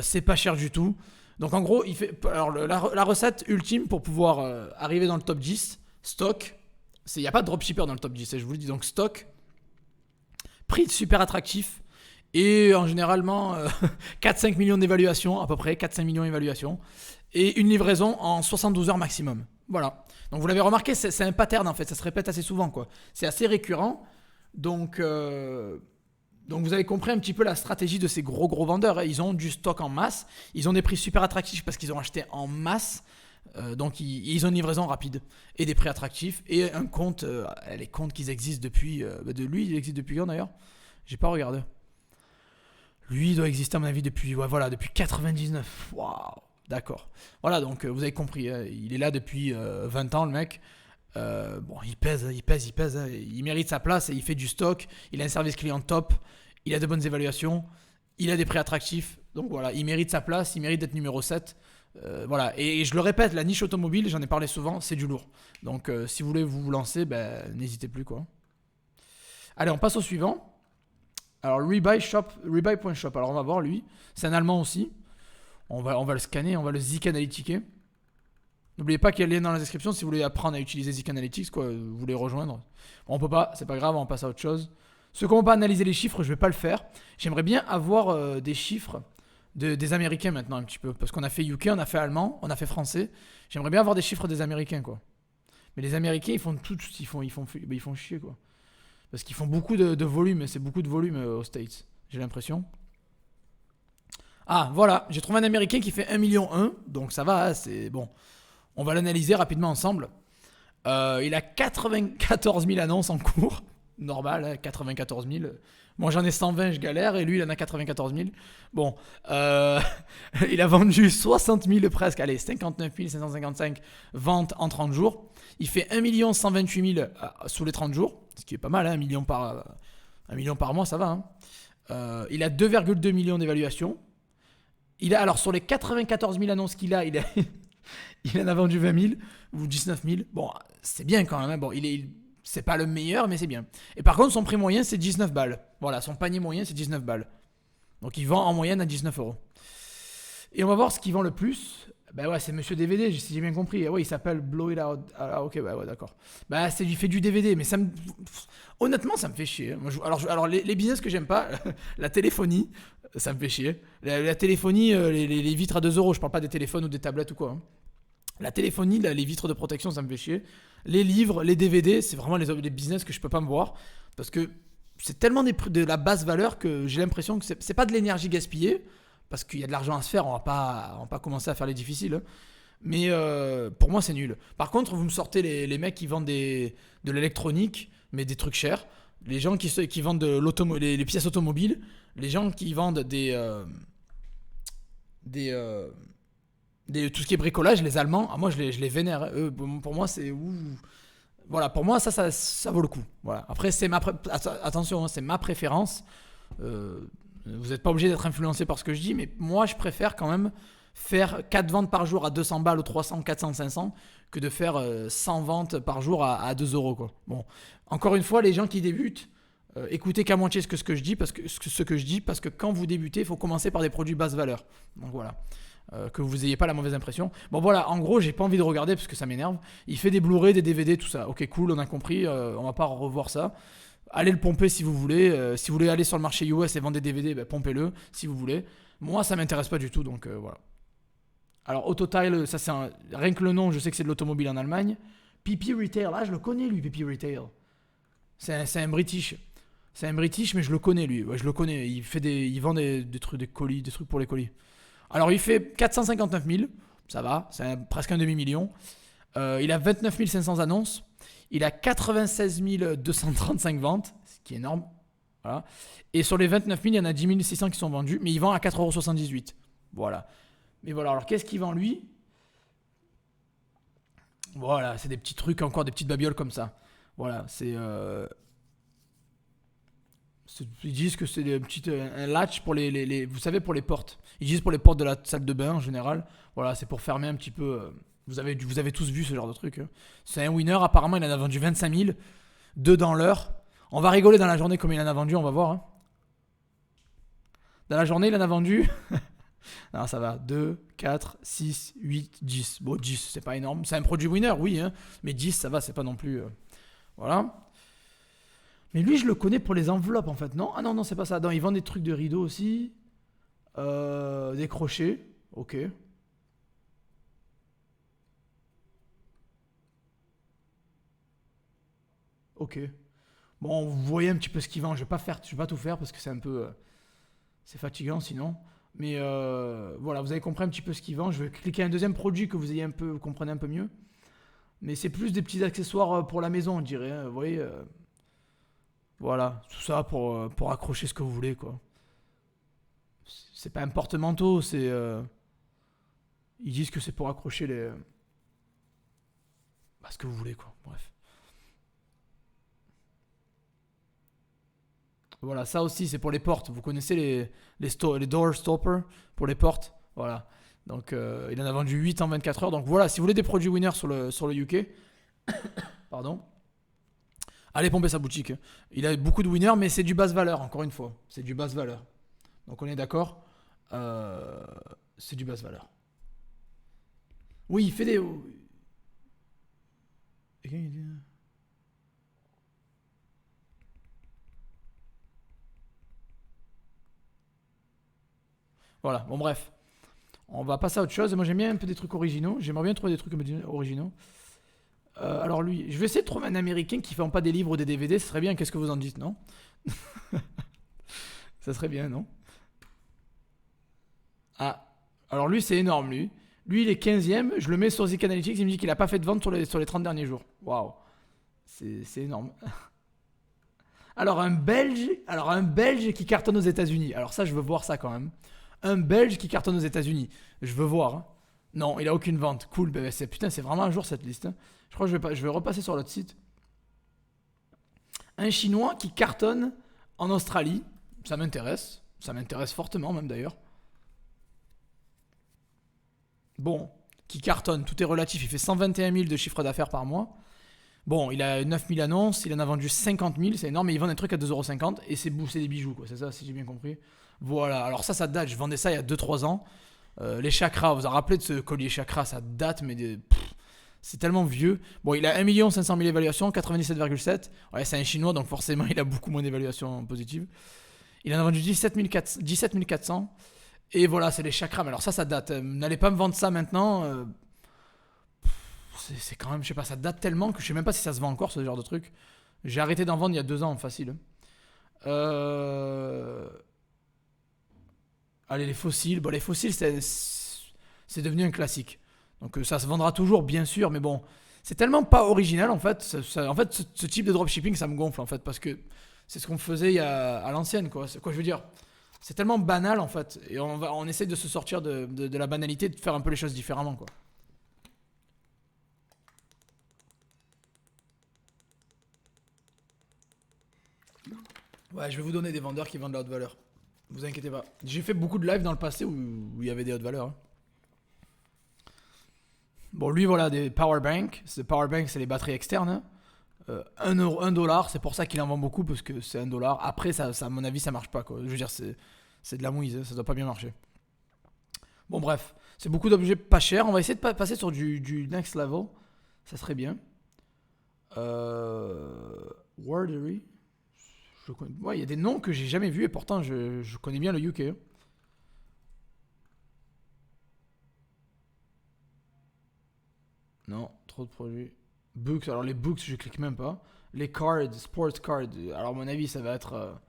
C'est pas cher du tout. Donc en gros, alors, la recette ultime pour pouvoir arriver dans le top 10, stock. Il n'y a pas de dropshipper dans le top 10, je vous le dis. Donc stock, prix super attractif. Et en généralement, 4-5 millions d'évaluations, à peu près, 4-5 millions d'évaluations. Et une livraison en 72 heures maximum. Voilà. Donc vous l'avez remarqué, c'est un pattern en fait, ça se répète assez souvent, quoi. C'est assez récurrent. Donc vous avez compris un petit peu la stratégie de ces gros vendeurs. Ils ont du stock en masse, ils ont des prix super attractifs parce qu'ils ont acheté en masse. Donc ils ont une livraison rapide et des prix attractifs et un compte, les comptes qu'ils existent depuis, de lui il existe depuis quand d'ailleurs? J'ai pas regardé. Lui il doit exister à mon avis depuis, depuis 99. Waouh, d'accord. Voilà, donc vous avez compris, il est là depuis 20 ans le mec. Il pèse, il mérite sa place et il fait du stock, il a un service client top, il a de bonnes évaluations, il a des prix attractifs, donc voilà, il mérite sa place, il mérite d'être numéro 7. Voilà, et je le répète, la niche automobile, j'en ai parlé souvent, c'est du lourd. Donc si vous voulez vous lancer, n'hésitez plus quoi. Allez, on passe au suivant. Alors rebuy.shop, alors on va voir lui, c'est un allemand aussi. On va le scanner, on va le Zik Analytiquer. N'oubliez pas qu'il y a le lien dans la description si vous voulez apprendre à utiliser Zik Analytics, quoi, vous voulez rejoindre. Bon, on peut pas, c'est pas grave, on passe à autre chose. Ceux qui n'ont pas analysé les chiffres, je vais pas le faire. J'aimerais bien avoir des chiffres des Américains maintenant un petit peu. Parce qu'on a fait UK, on a fait allemand, on a fait français. J'aimerais bien avoir des chiffres des Américains, quoi. Mais les Américains, ils font tout, ils font chier, quoi. Parce qu'ils font beaucoup de volume, et c'est beaucoup de volume aux States, j'ai l'impression. Ah, voilà, j'ai trouvé un Américain qui fait 1,1 million, donc ça va, c'est bon. On va l'analyser rapidement ensemble. Il a 94 000 annonces en cours. Normal, hein, 94 000. Moi j'en ai 120, je galère. Et lui il en a 94 000. Bon, il a vendu 60 000 presque. Allez, 59 555 ventes en 30 jours. Il fait 1 128 000 sous les 30 jours. Ce qui est pas mal, hein, 1 million par mois, ça va. Hein. Il a 2,2 millions d'évaluations. Alors sur les 94 000 annonces qu'il a, il en a vendu 20 000 ou 19 000. Bon, c'est bien quand même. Hein. Bon, c'est pas le meilleur, mais c'est bien. Et par contre, son prix moyen, c'est 19 balles. Voilà, son panier moyen, c'est 19 balles. Donc, il vend en moyenne à 19 euros. Et on va voir ce qu'il vend le plus. C'est Monsieur DVD, si j'ai bien compris. Il s'appelle Blow It Out. Ah, ok, d'accord. Il fait du DVD, mais honnêtement, ça me fait chier. Moi, alors les business que j'aime pas, la téléphonie, ça me fait chier. La téléphonie, les vitres à 2 euros, je parle pas des téléphones ou des tablettes ou quoi. Hein. La téléphonie, les vitres de protection, ça me fait chier. Les livres, les DVD, c'est vraiment les business que je peux pas me voir. Parce que c'est tellement de la basse valeur que j'ai l'impression que c'est pas de l'énergie gaspillée. Parce qu'il y a de l'argent à se faire, on va pas commencer à faire les difficiles. Hein. Mais pour moi, c'est nul. Par contre, vous me sortez les mecs qui vendent de l'électronique, mais des trucs chers. Les gens qui vendent les pièces automobiles. Les gens qui vendent tout ce qui est bricolage, les Allemands, moi je les vénère. Eux, pour moi, c'est voilà, pour moi ça vaut le coup. Voilà. Après, attention, hein, c'est ma préférence. Vous n'êtes pas obligé d'être influencé par ce que je dis, mais moi je préfère quand même faire 4 ventes par jour à 200 balles ou 300, 400, 500 que de faire 100 ventes par jour à 2 euros. Quoi. Bon, encore une fois, les gens qui débutent, écoutez qu'à moitié ce que je dis, parce que quand vous débutez, il faut commencer par des produits basse valeur. Donc voilà. Que vous n'ayez pas la mauvaise impression. Bon voilà, en gros, j'ai pas envie de regarder parce que ça m'énerve. Il fait des Blu-ray, des DVD, tout ça. Ok, cool, on a compris, on va pas revoir ça. Allez le pomper si vous voulez. Si vous voulez aller sur le marché US et vendre des DVD, pompez-le si vous voulez. Moi, ça m'intéresse pas du tout, donc voilà. Alors, Autotile, ça c'est rien que le nom, je sais que c'est de l'automobile en Allemagne. PP Retail, je le connais lui, PP Retail. C'est un British. C'est un British, mais je le connais lui. Ouais, je le connais. Il vend des trucs, des colis, des trucs pour les colis. Alors, il fait 459 000, ça va, c'est presque un demi-million. Il a 29 500 annonces. Il a 96 235 ventes, ce qui est énorme. Voilà. Et sur les 29 000, il y en a 10 600 qui sont vendus, mais il vend à 4,78 €. Voilà. Mais voilà, alors qu'est-ce qu'il vend lui? Voilà, c'est des petits trucs, encore des petites babioles comme ça. Voilà, ils disent que c'est un latch pour vous savez, pour les portes. Ils disent pour les portes de la salle de bain en général. Voilà, c'est pour fermer un petit peu Vous avez tous vu ce genre de truc. Hein. C'est un winner, apparemment il en a vendu 25 000, 2 dans l'heure. On va rigoler dans la journée comme il en a vendu, on va voir. Hein. Dans la journée il en a vendu... non ça va, 2, 4, 6, 8, 10. Bon 10 c'est pas énorme. C'est un produit winner, oui. Hein. Mais 10 ça va, c'est pas non plus... Voilà. Mais lui je le connais pour les enveloppes en fait, non? Ah non, non c'est pas ça. Non, il vend des trucs de rideaux aussi. Des crochets. Ok. Ok. Bon, vous voyez un petit peu ce qu'il vend. Je vais pas tout faire parce que c'est un peu, c'est fatigant sinon. Mais voilà, vous avez compris un petit peu ce qu'il vend. Je vais cliquer un deuxième produit que vous ayez un peu, vous comprenez un peu mieux. Mais c'est plus des petits accessoires pour la maison, on dirait. Hein, vous voyez, voilà, tout ça pour accrocher ce que vous voulez, quoi. C'est pas un porte-manteau, c'est, ils disent que c'est pour accrocher les, bah, ce que vous voulez, quoi. Bref. Voilà, ça aussi, c'est pour les portes. Vous connaissez les door stoppers pour les portes. Voilà. Donc, il en a vendu 8 en 24 heures. Donc, voilà, si vous voulez des produits winners sur le UK, pardon, allez pomper sa boutique. Il a beaucoup de winners, mais c'est du basse valeur, encore une fois. C'est du basse valeur. Donc, on est d'accord. Euh, c'est du basse valeur. Oui, il fait des. Voilà, bon, bref. On va passer à autre chose. Moi, j'aime bien un peu des trucs originaux. J'aimerais bien trouver des trucs originaux. Alors lui, je vais essayer de trouver un américain qui ne fait pas des livres ou des DVD. Ce serait bien, qu'est-ce que vous en dites, non? Ça serait bien, non? Ah, alors lui, c'est énorme, lui. Lui, il est 15e. Je le mets sur Zik Analytics. Il me dit qu'il n'a pas fait de vente sur les 30 derniers jours. Waouh, c'est énorme. Alors un Belge qui cartonne aux États-Unis. Alors ça, je veux voir ça quand même. Un Belge qui cartonne aux États-Unis. Je veux voir. Hein. Non, il a aucune vente. Cool. Putain, c'est vraiment un jour cette liste. Hein. Je crois que je vais repasser sur l'autre site. Un Chinois qui cartonne en Australie. Ça m'intéresse. Ça m'intéresse fortement même d'ailleurs. Bon, qui cartonne. Tout est relatif. Il fait 121 000 de chiffre d'affaires par mois. Bon, il a 9 000 annonces. Il en a vendu 50 000. C'est énorme. Mais il vend des trucs à 2,50 € et c'est des bijoux. Quoi. C'est ça, si j'ai bien compris. Voilà. Alors ça date. Je vendais ça il y a 2-3 ans. Les chakras, vous vous rappelez de ce collier chakra, ça date, mais c'est tellement vieux. Bon, il a 1 500 000 évaluations, 97,7. Ouais, c'est un chinois, donc forcément, il a beaucoup moins d'évaluations positives. Il en a vendu 17 400. Et voilà, c'est les chakras. Mais alors ça date. N'allez pas me vendre ça maintenant. C'est quand même, je sais pas, ça date tellement que je sais même pas si ça se vend encore, ce genre de truc. J'ai arrêté d'en vendre il y a 2 ans, facile. Euh... Allez, les fossiles. Bon, les fossiles, c'est devenu un classique. Donc ça se vendra toujours, bien sûr, mais bon, c'est tellement pas original en fait. En fait, ce type de dropshipping, ça me gonfle en fait, parce que c'est ce qu'on faisait à l'ancienne, quoi. C'est quoi, je veux dire, c'est tellement banal en fait, et on essaie de se sortir de la banalité, de faire un peu les choses différemment, quoi. Ouais, je vais vous donner des vendeurs qui vendent de la haute valeur. Vous inquiétez pas. J'ai fait beaucoup de lives dans le passé où il y avait des hautes valeurs. Hein. Bon, lui, voilà, des powerbanks. Ces powerbanks, c'est les batteries externes. Hein. 1 $, c'est pour ça qu'il en vend beaucoup, parce que c'est 1 $. Après, à mon avis, ça marche pas, quoi. Je veux dire, c'est de la mouise, hein, ça doit pas bien marcher. Bon, bref, c'est beaucoup d'objets pas chers. On va essayer de passer sur du next level. Ça serait bien. Wordery. Ouais, il y a des noms que j'ai jamais vus et pourtant je connais bien le UK. Hein. Non, trop de produits. Books, alors les books, je clique même pas. Les cards, sports cards. Alors à mon avis, ça va être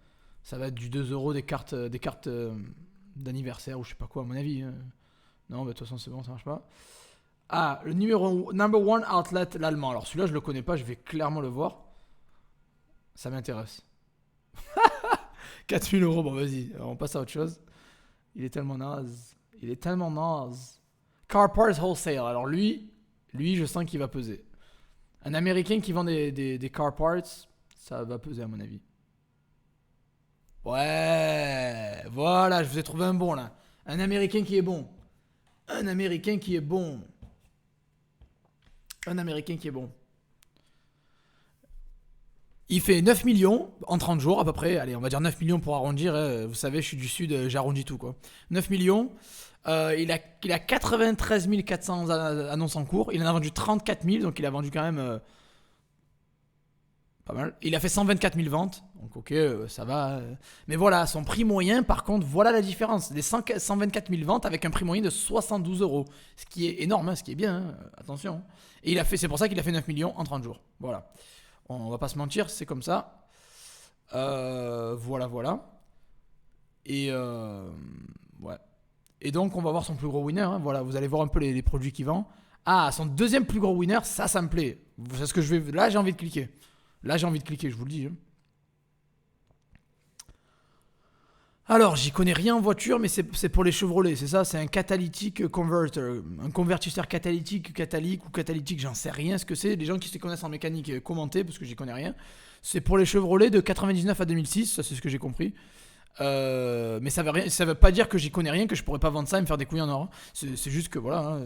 du 2 € des cartes d'anniversaire ou je sais pas quoi à mon avis. Hein. Non, bah, de toute façon c'est bon, ça marche pas. Ah, le number one outlet, l'allemand. Alors celui-là, je le connais pas, je vais clairement le voir. Ça m'intéresse. 4 000 €, bon vas-y, on passe à autre chose. Il est tellement naze. Il est tellement naze. Car Parts Wholesale. Alors lui, je sens qu'il va peser. Un Américain qui vend des car parts, ça va peser à mon avis. Ouais, voilà, je vous ai trouvé un bon là. Un Américain qui est bon. Un Américain qui est bon. Un Américain qui est bon. Il fait 9 millions en 30 jours à peu près. Allez, on va dire 9 millions pour arrondir, hein. Vous savez, je suis du sud, j'arrondis tout quoi. 9 millions. Il a 93 400 annonces en cours. Il en a vendu 34 000, donc il a vendu quand même pas mal. Il a fait 124 000 ventes, donc ok, ça va. Mais voilà, son prix moyen, par contre, voilà la différence. Des 124 000 ventes avec un prix moyen de 72 euros. Ce qui est énorme, hein, ce qui est bien, hein, attention. Et c'est pour ça qu'il a fait 9 millions en 30 jours. Voilà. On va pas se mentir, c'est comme ça. Voilà, voilà. Et ouais. Et donc, on va voir son plus gros winner, hein. Voilà, vous allez voir un peu les produits qu'il vend. Ah, son deuxième plus gros winner, ça me plaît. C'est ce que je vais. Là, j'ai envie de cliquer. Là, j'ai envie de cliquer, je vous le dis, hein. Alors, j'y connais rien en voiture, mais c'est pour les Chevrolet, c'est ça. C'est un catalytic converter, un convertisseur catalytique, catalytique ou catalytique, j'en sais rien ce que c'est. Les gens qui se connaissent en mécanique, commentez parce que j'y connais rien. C'est pour les Chevrolet de 99 à 2006, ça c'est ce que j'ai compris. Mais ça veut pas dire que j'y connais rien, que je pourrais pas vendre ça et me faire des couilles en or, hein. C'est juste que voilà, hein,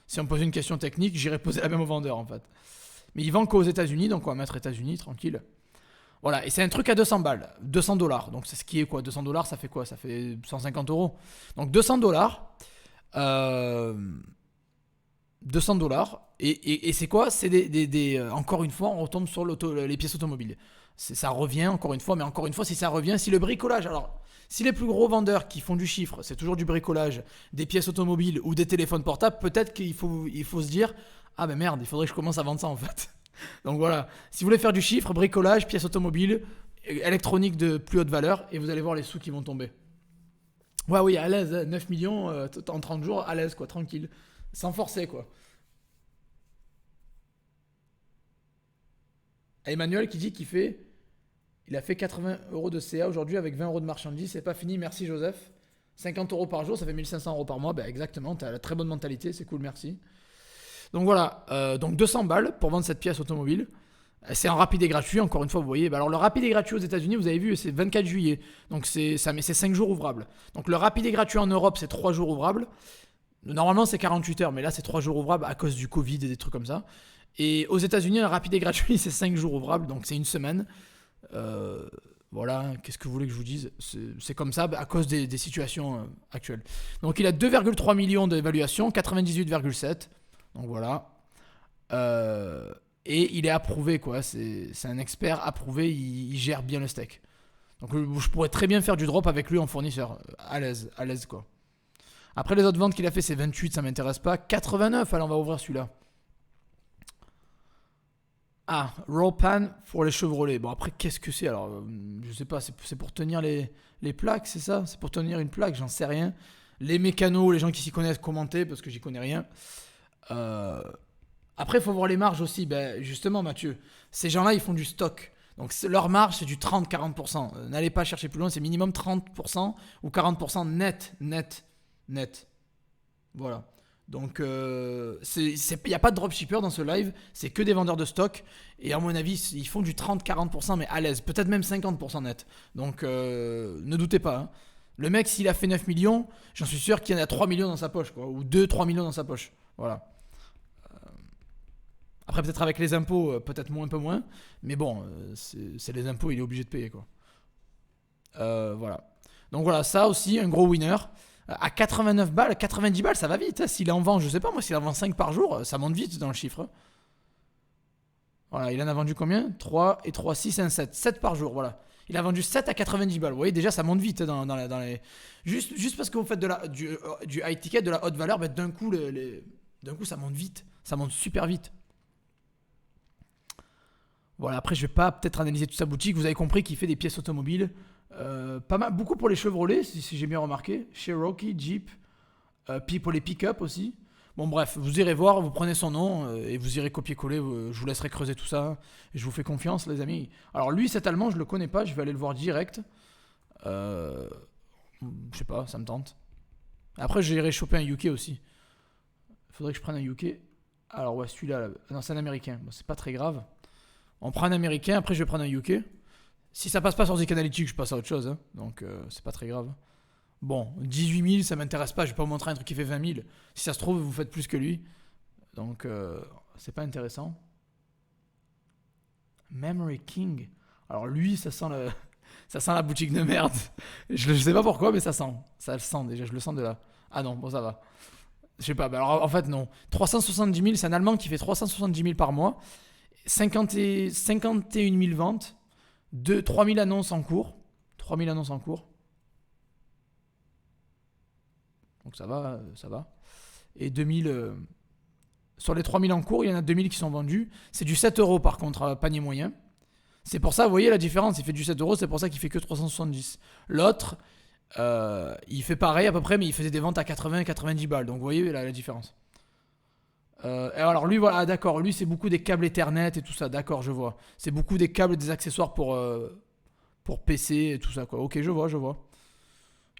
si on me pose une question technique, j'irai poser la même au vendeur en fait. Mais il vend qu'aux États-Unis, donc on va mettre États-Unis tranquille. Voilà, et c'est un truc à 200 balles, 200 dollars. Donc c'est ce qui est quoi, 200 dollars, ça fait quoi? Ça fait 150 euros. Donc 200 dollars. 200 dollars. Et c'est quoi? C'est encore une fois, on retombe sur les pièces automobiles. Ça revient encore une fois, mais encore une fois, si ça revient, si le bricolage. Alors, si les plus gros vendeurs qui font du chiffre, c'est toujours du bricolage, des pièces automobiles ou des téléphones portables, peut-être qu'il faut se dire, ah ben merde, il faudrait que je commence à vendre ça en fait. Donc voilà, si vous voulez faire du chiffre, bricolage, pièces automobiles, électronique de plus haute valeur, et vous allez voir les sous qui vont tomber. Ouais, oui, à l'aise, 9 millions en 30 jours, à l'aise, quoi, tranquille. Sans forcer, quoi. Emmanuel qui dit il a fait 80 euros de CA aujourd'hui avec 20 euros de marchandises, c'est pas fini, merci Joseph. 50 euros par jour, ça fait 1500 euros par mois, ben exactement, t'as la très bonne mentalité, c'est cool, merci. Donc voilà, donc 200 balles pour vendre cette pièce automobile. C'est en rapide et gratuit, encore une fois, vous voyez. Alors le rapide et gratuit aux États-Unis, vous avez vu, c'est 24 juillet. Donc c'est 5 jours ouvrables. Donc le rapide et gratuit en Europe, c'est 3 jours ouvrables. Normalement, c'est 48 heures, mais là, c'est 3 jours ouvrables à cause du Covid et des trucs comme ça. Et aux États-Unis, le rapide et gratuit, c'est 5 jours ouvrables, donc c'est une semaine. Voilà, qu'est-ce que vous voulez que je vous dise? C'est comme ça à cause des situations actuelles. Donc il a 2,3 millions d'évaluations, 98,7. Donc voilà. Et il est approuvé, quoi. C'est un expert approuvé, il gère bien le steak. Donc je pourrais très bien faire du drop avec lui en fournisseur. À l'aise, quoi. Après, les autres ventes qu'il a fait, c'est 28, ça m'intéresse pas. 89, allez, on va ouvrir celui-là. Ah, roll pan pour les Chevrolet. Bon, après, qu'est-ce que c'est? Alors, je sais pas, c'est pour tenir les plaques, c'est ça? C'est pour tenir une plaque, j'en sais rien. Les mécanos, les gens qui s'y connaissent, commentez, parce que j'y connais rien. Après, il faut voir les marges aussi. Ben, justement, Mathieu, ces gens-là, ils font du stock. Donc, leur marge, c'est du 30-40%. N'allez pas chercher plus loin, c'est minimum 30% ou 40% net. Voilà. Donc, il n'y a pas de dropshipper dans ce live, c'est que des vendeurs de stock. Et à mon avis, ils font du 30-40%, mais à l'aise. Peut-être même 50% net. Donc, ne doutez pas, hein. Le mec, s'il a fait 9 millions, j'en suis sûr qu'il y en a 3 millions dans sa poche, quoi. Ou 2-3 millions dans sa poche. Voilà. Après, peut-être avec les impôts, peut-être un peu moins. Mais bon, c'est les impôts, il est obligé de payer, quoi. Voilà. Donc voilà, ça aussi, un gros winner. À 89 balles, 90 balles, ça va vite, hein. S'il en vend, je sais pas moi, s'il en vend 5 par jour, ça monte vite dans le chiffre, hein. Voilà, il en a vendu combien? 3 et 3, 6, 1, 7. 7 par jour, voilà. Il a vendu 7 à 90 balles. Vous voyez, déjà, ça monte vite dans les. Juste parce que vous faites du high ticket, de la haute valeur, ben, d'un coup, ça monte vite. Ça monte super vite. Voilà, après, je vais pas peut-être analyser toute sa boutique. Vous avez compris qu'il fait des pièces automobiles. Pas mal, beaucoup pour les Chevrolet, si j'ai bien remarqué. Cherokee, Jeep, puis pour les pick-up aussi. Bon, bref, vous irez voir, vous prenez son nom et vous irez copier-coller. Je vous laisserai creuser tout ça. Et je vous fais confiance, les amis. Alors, lui, cet Allemand, je le connais pas. Je vais aller le voir direct. Je sais pas, ça me tente. Après, j'irai choper un UK aussi. Il faudrait que je prenne un UK. Alors, ouais, celui-là, là. Non, c'est un américain. Bon, c'est pas très grave. On prend un américain, après je vais prendre un UK. Si ça passe pas sur Zik Analytics, je passe à autre chose, hein. Donc c'est pas très grave. Bon, 18 000, ça m'intéresse pas, je vais pas vous montrer un truc qui fait 20 000. Si ça se trouve, vous faites plus que lui. Donc C'est pas intéressant. Memory King. Alors lui, ça sent ça sent la boutique de merde. Je sais pas pourquoi, mais ça sent. Ça le sent déjà, je le sens de là. Ah non, bon ça va. Je sais pas, bah alors en fait non. 370 000, c'est un Allemand qui fait 370 000 par mois. 51 000 ventes. 3 000 annonces en cours. 3 000 annonces en cours. Donc ça va, ça va. Et 2000... sur les 3 000 en cours, il y en a 2 000 qui sont vendus. C'est du 7 euros par contre, panier moyen. C'est pour ça, vous voyez la différence, il fait du 7 euros, c'est pour ça qu'il fait que 370. L'autre, il fait pareil à peu près, mais il faisait des ventes à 80 et 90 balles. Donc vous voyez la différence. Et alors lui, voilà, d'accord, lui c'est beaucoup des câbles Ethernet et tout ça, d'accord, je vois. C'est beaucoup des câbles, des accessoires pour PC et tout ça, quoi. Ok, je vois, je vois.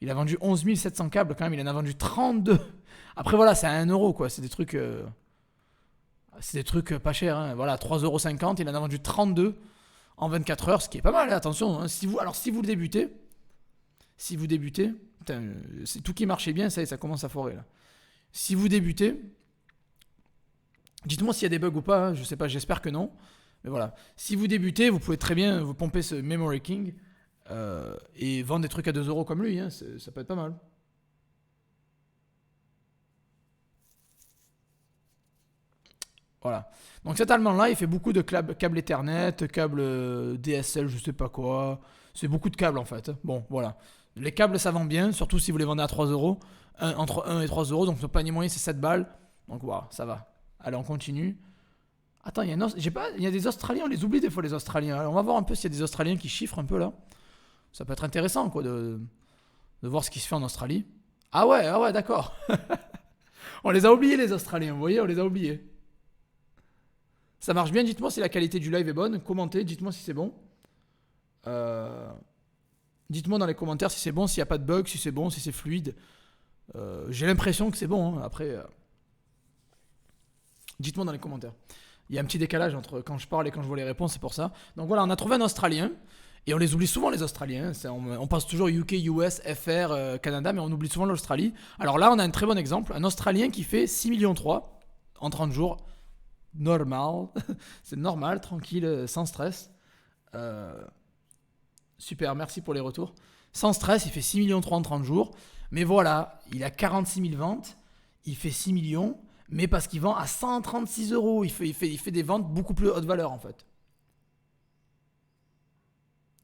Il a vendu 11 700 câbles quand même, il en a vendu 32. Après voilà, c'est à 1 euro, quoi, c'est des trucs... pas chers, hein. Voilà, 3,50 €, il en a vendu 32 en 24 heures, ce qui est pas mal, hein, attention. Hein. Si vous débutez, putain, c'est tout qui marchait bien, ça commence à foirer là. Si vous débutez, dites-moi s'il y a des bugs ou pas, hein, je sais pas, j'espère que non. Mais voilà, si vous débutez, vous pouvez très bien vous pomper ce Memory King et vendre des trucs à 2 euros comme lui, hein, ça peut être pas mal. Voilà. Donc cet Allemand-là, il fait beaucoup de câbles Ethernet, câbles DSL, je sais pas quoi. C'est beaucoup de câbles en fait. Bon, voilà. Les câbles, ça vend bien, surtout si vous les vendez à 3 euros. Entre 1 et 3 euros, donc le panier moyen, c'est 7 balles. Donc voilà, ça va. Allez, on continue. Attends, il y a des Australiens, on les oublie des fois les Australiens. Alors, on va voir un peu s'il y a des Australiens qui chiffrent un peu là. Ça peut être intéressant quoi de voir ce qui se fait en Australie. Ah ouais, d'accord. On les a oubliés les Australiens, vous voyez, on les a oubliés. Ça marche bien, dites-moi si la qualité du live est bonne. Commentez, dites-moi si c'est bon. Dites-moi dans les commentaires si c'est bon, s'il n'y a pas de bug, si c'est bon, si c'est fluide. J'ai l'impression que c'est bon. Hein. Après, dites-moi dans les commentaires. Il y a un petit décalage entre quand je parle et quand je vois les réponses, c'est pour ça. Donc voilà, on a trouvé un Australien. Et on les oublie souvent les Australiens. On pense toujours UK, US, FR, Canada, mais on oublie souvent l'Australie. Alors là, on a un très bon exemple. Un Australien qui fait 6,3 millions en 30 jours. Normal. C'est normal, tranquille, sans stress. Super, merci pour les retours. Sans stress, il fait 6,3 millions en 30 jours. Mais voilà, il a 46 000 ventes. Il fait 6 millions. Mais parce qu'il vend à 136 euros. Il fait des ventes beaucoup plus haute valeur en fait.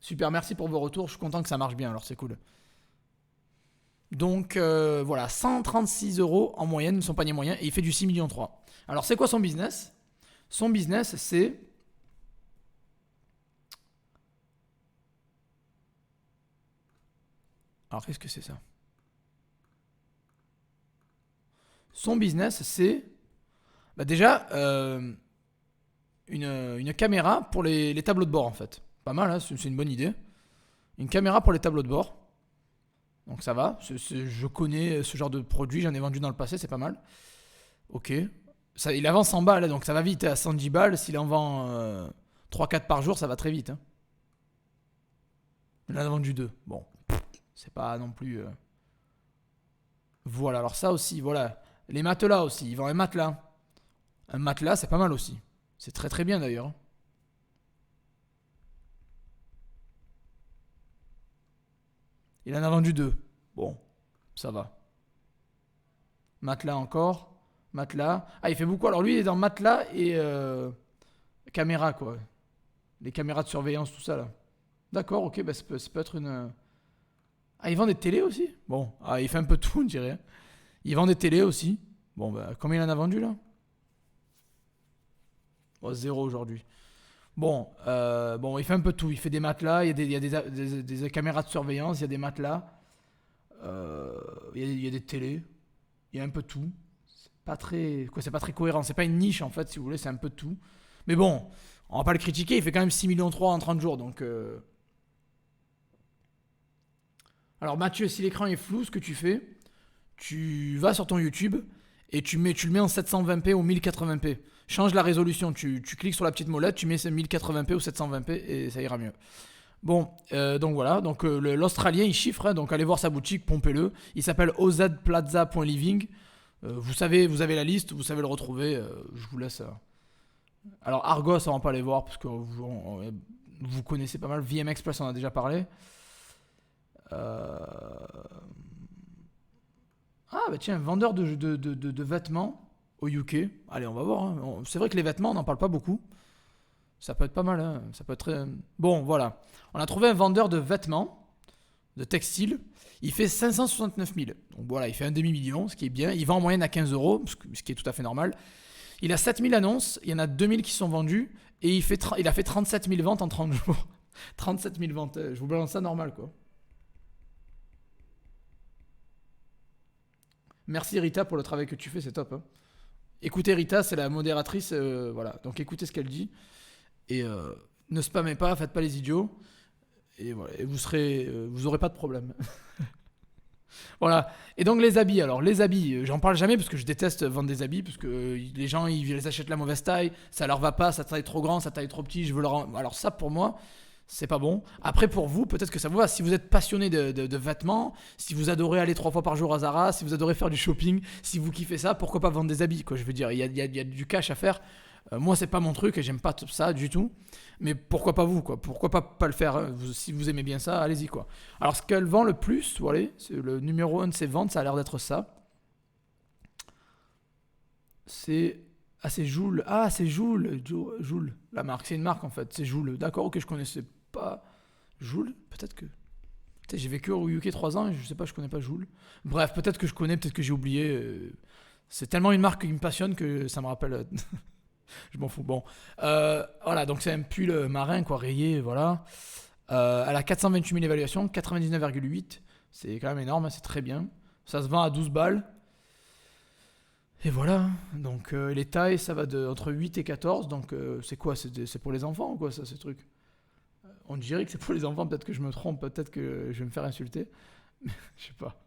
Super, merci pour vos retours. Je suis content que ça marche bien, alors c'est cool. Donc voilà, 136 euros en moyenne, son panier moyen. Et il fait du 6,3 millions. Alors c'est quoi son business ? Son business, c'est... Alors qu'est-ce que c'est ça ? Son business, c'est... Bah déjà, une caméra pour les tableaux de bord en fait. Pas mal, hein, c'est une bonne idée. Une caméra pour les tableaux de bord. Donc ça va, je connais ce genre de produit, j'en ai vendu dans le passé, c'est pas mal. Ok. Ça, il avance 100 balles, donc ça va vite. À 110 balles, s'il en vend 3-4 par jour, ça va très vite. Hein. Il en a vendu 2. Bon, c'est pas non plus... Voilà, alors ça aussi, voilà. Les matelas aussi, il vend un matelas. Un matelas, c'est pas mal aussi. C'est très très bien d'ailleurs. Il en a vendu 2. Bon, ça va. Matelas encore. Matelas. Ah, il fait beaucoup. Alors lui, il est dans matelas et caméra, quoi. Les caméras de surveillance, tout ça, là. D'accord, ok, bah, ça peut être une... Ah, il vend des télés aussi ? Bon, ah, il fait un peu tout, on dirait. Il vend des télés aussi. Bon, bah, combien il en a vendu, là ? Oh, 0 aujourd'hui. Bon, il fait un peu tout. Il fait des matelas, il y a des caméras de surveillance, il y a des matelas, il y a des télés, il y a un peu tout. C'est pas très cohérent. C'est pas une niche en fait, si vous voulez, c'est un peu de tout. Mais bon, on va pas le critiquer. Il fait quand même 6,3 millions en 30 jours, donc. Alors Mathieu, si l'écran est flou, ce que tu fais, tu vas sur ton YouTube et tu le mets en 720p ou 1080p. Change la résolution, tu cliques sur la petite molette, tu mets 1080p ou 720p et ça ira mieux. Bon, donc voilà, donc l'Australien il chiffre, hein, donc allez voir sa boutique, pompez-le. Il s'appelle ozplaza.living. Vous savez, vous avez la liste, vous savez le retrouver. Je vous laisse Alors Argos, on va pas les voir parce que vous connaissez pas mal. VM Express, on en a déjà parlé. Euh, Ah bah tiens, vendeur de vêtements au UK. Allez, on va voir, hein. C'est vrai que les vêtements, on n'en parle pas beaucoup. Ça peut être pas mal, hein. Ça peut être très... Bon, voilà. On a trouvé un vendeur de vêtements, de textiles. Il fait 569 000. Donc voilà, il fait un demi-million, ce qui est bien. Il vend en moyenne à 15 euros, ce qui est tout à fait normal. Il a 7 000 annonces, il y en a 2 000 qui sont vendues. Et il a fait 37 000 ventes en 30 jours. 37 000 ventes, je vous balance ça normal, quoi. Merci Rita pour le travail que tu fais, c'est top, hein. Écoutez Rita, c'est la modératrice, voilà. Donc écoutez ce qu'elle dit. Et ne spammez pas, faites pas les idiots. Et voilà, et vous aurez pas de problème. Voilà. Et donc les habits, alors les habits, j'en parle jamais parce que je déteste vendre des habits parce que les gens ils les achètent la mauvaise taille, ça leur va pas, ça taille trop grand, ça taille trop petit, je veux leur... Alors ça pour moi, c'est pas bon. Après pour vous, peut-être que ça vous va. Si vous êtes passionné de vêtements, si vous adorez aller 3 fois par jour à Zara, si vous adorez faire du shopping, si vous kiffez ça, pourquoi pas vendre des habits, quoi. Je veux dire, il y a du cash à faire. Moi, c'est pas mon truc et j'aime pas ça du tout. Mais pourquoi pas vous, quoi. Pourquoi pas le faire, hein. Si vous aimez bien ça, allez-y, quoi. Alors, ce qu'elle vend le plus, voilà, c'est le numéro 1 de ses ventes, ça a l'air d'être ça. C'est... Ah, c'est Joule. Ah, c'est Joule. Joule. La marque. C'est une marque, en fait. C'est Joule. D'accord, ok, je connaissais pas. Joule. Peut-être que... Peut-être j'ai vécu au UK 3 ans et je sais pas, je connais pas Joule. Bref, peut-être que je connais, peut-être que j'ai oublié. C'est tellement une marque qui me passionne que ça me rappelle... Je m'en fous. Bon. Voilà, donc c'est un pull marin, quoi, rayé, voilà. Elle a 428 000 évaluations, 99,8. C'est quand même énorme, hein, c'est très bien. Ça se vend à 12 balles. Et voilà. Donc les tailles, ça va entre 8 et 14. Donc c'est quoi, c'est pour les enfants ou quoi, ça, ces trucs? On dirait que c'est pour les enfants, peut-être que je me trompe, peut-être que je vais me faire insulter. Je sais pas.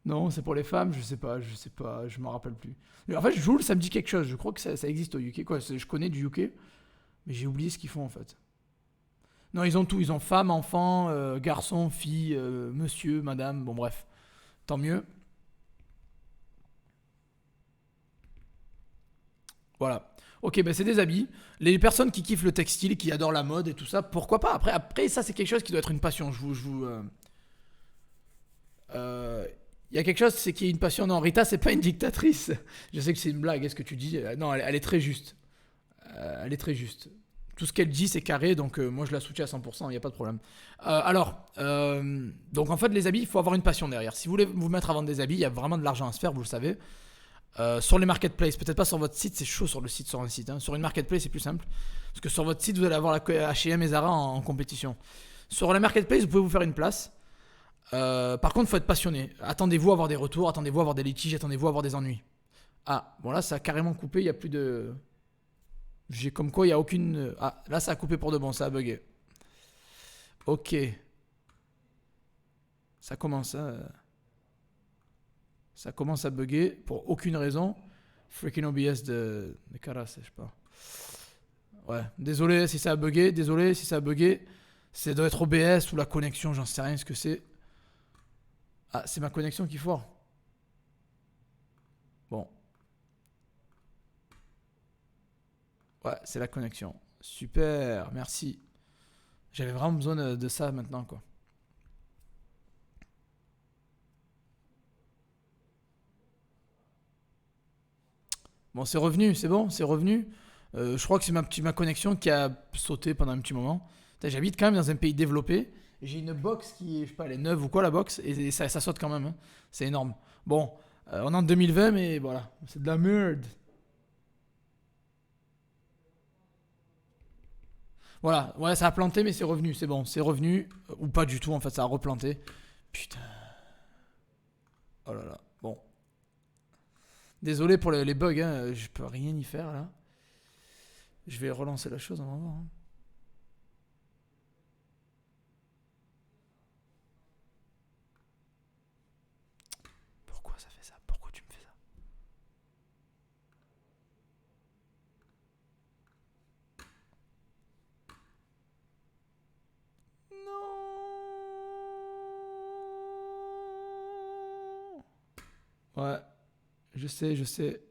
Non, c'est pour les femmes, je sais pas, je m'en rappelle plus. Mais en fait, Joule, ça me dit quelque chose. Je crois que ça existe au UK. Quoi, je connais du UK, mais j'ai oublié ce qu'ils font en fait. Non, ils ont tout. Ils ont femme, enfant, garçon, fille, monsieur, madame. Bon, bref, tant mieux. Voilà. Ok, ben c'est des habits. Les personnes qui kiffent le textile, qui adorent la mode et tout ça, pourquoi pas. Après, ça c'est quelque chose qui doit être une passion. Euh, il y a quelque chose, c'est qu'il y a une passion. Non, Rita, c'est pas une dictatrice. Je sais que c'est une blague, est-ce que tu dis? Non, elle est très juste. Elle est très juste. Tout ce qu'elle dit, c'est carré, donc moi je la soutiens à 100%, il n'y a pas de problème. Donc en fait, les habits, il faut avoir une passion derrière. Si vous voulez vous mettre à vendre des habits, il y a vraiment de l'argent à se faire, vous le savez. Sur les marketplaces, peut-être pas sur votre site, c'est chaud sur le site, sur un site, hein. Sur une marketplace, c'est plus simple. Parce que sur votre site, vous allez avoir la H&M et Zara en compétition. Sur la marketplace, vous pouvez vous faire une place. Par contre, il faut être passionné. Attendez-vous à avoir des retours, attendez-vous à avoir des litiges, attendez-vous à avoir des ennuis. Ah, bon là, ça a carrément coupé, il n'y a plus de... J'ai comme quoi, il n'y a aucune... Ah, là, ça a coupé pour de bon, ça a bugué. Ok, ça commence, hein. Ça commence à bugger pour aucune raison. Freaking OBS de Caras, je sais pas. Ouais, désolé si ça a bugué, désolé si ça a bugué. Ça doit être OBS ou la connexion, j'en sais rien ce que c'est. Ah, c'est ma connexion qui foire. Bon, ouais, c'est la connexion. Super, merci. J'avais vraiment besoin de ça maintenant, quoi. Bon, c'est revenu, c'est bon, c'est revenu. Je crois que c'est ma connexion qui a sauté pendant un petit moment. J'habite quand même dans un pays développé. J'ai une box qui est, je sais pas, elle est neuve ou quoi la box, et ça saute quand même, hein. C'est énorme. Bon, on est en 2020, mais voilà, c'est de la merde. Voilà, ouais, ça a planté, mais c'est revenu, c'est bon, c'est revenu. Ou pas du tout, en fait, ça a replanté. Putain, oh là là. Bon, désolé pour les bugs, hein, je peux rien y faire là. Je vais relancer la chose, on va voir, hein. Pourquoi ça fait ça? Pourquoi tu me fais ça? Non. Ouais, je sais, je sais.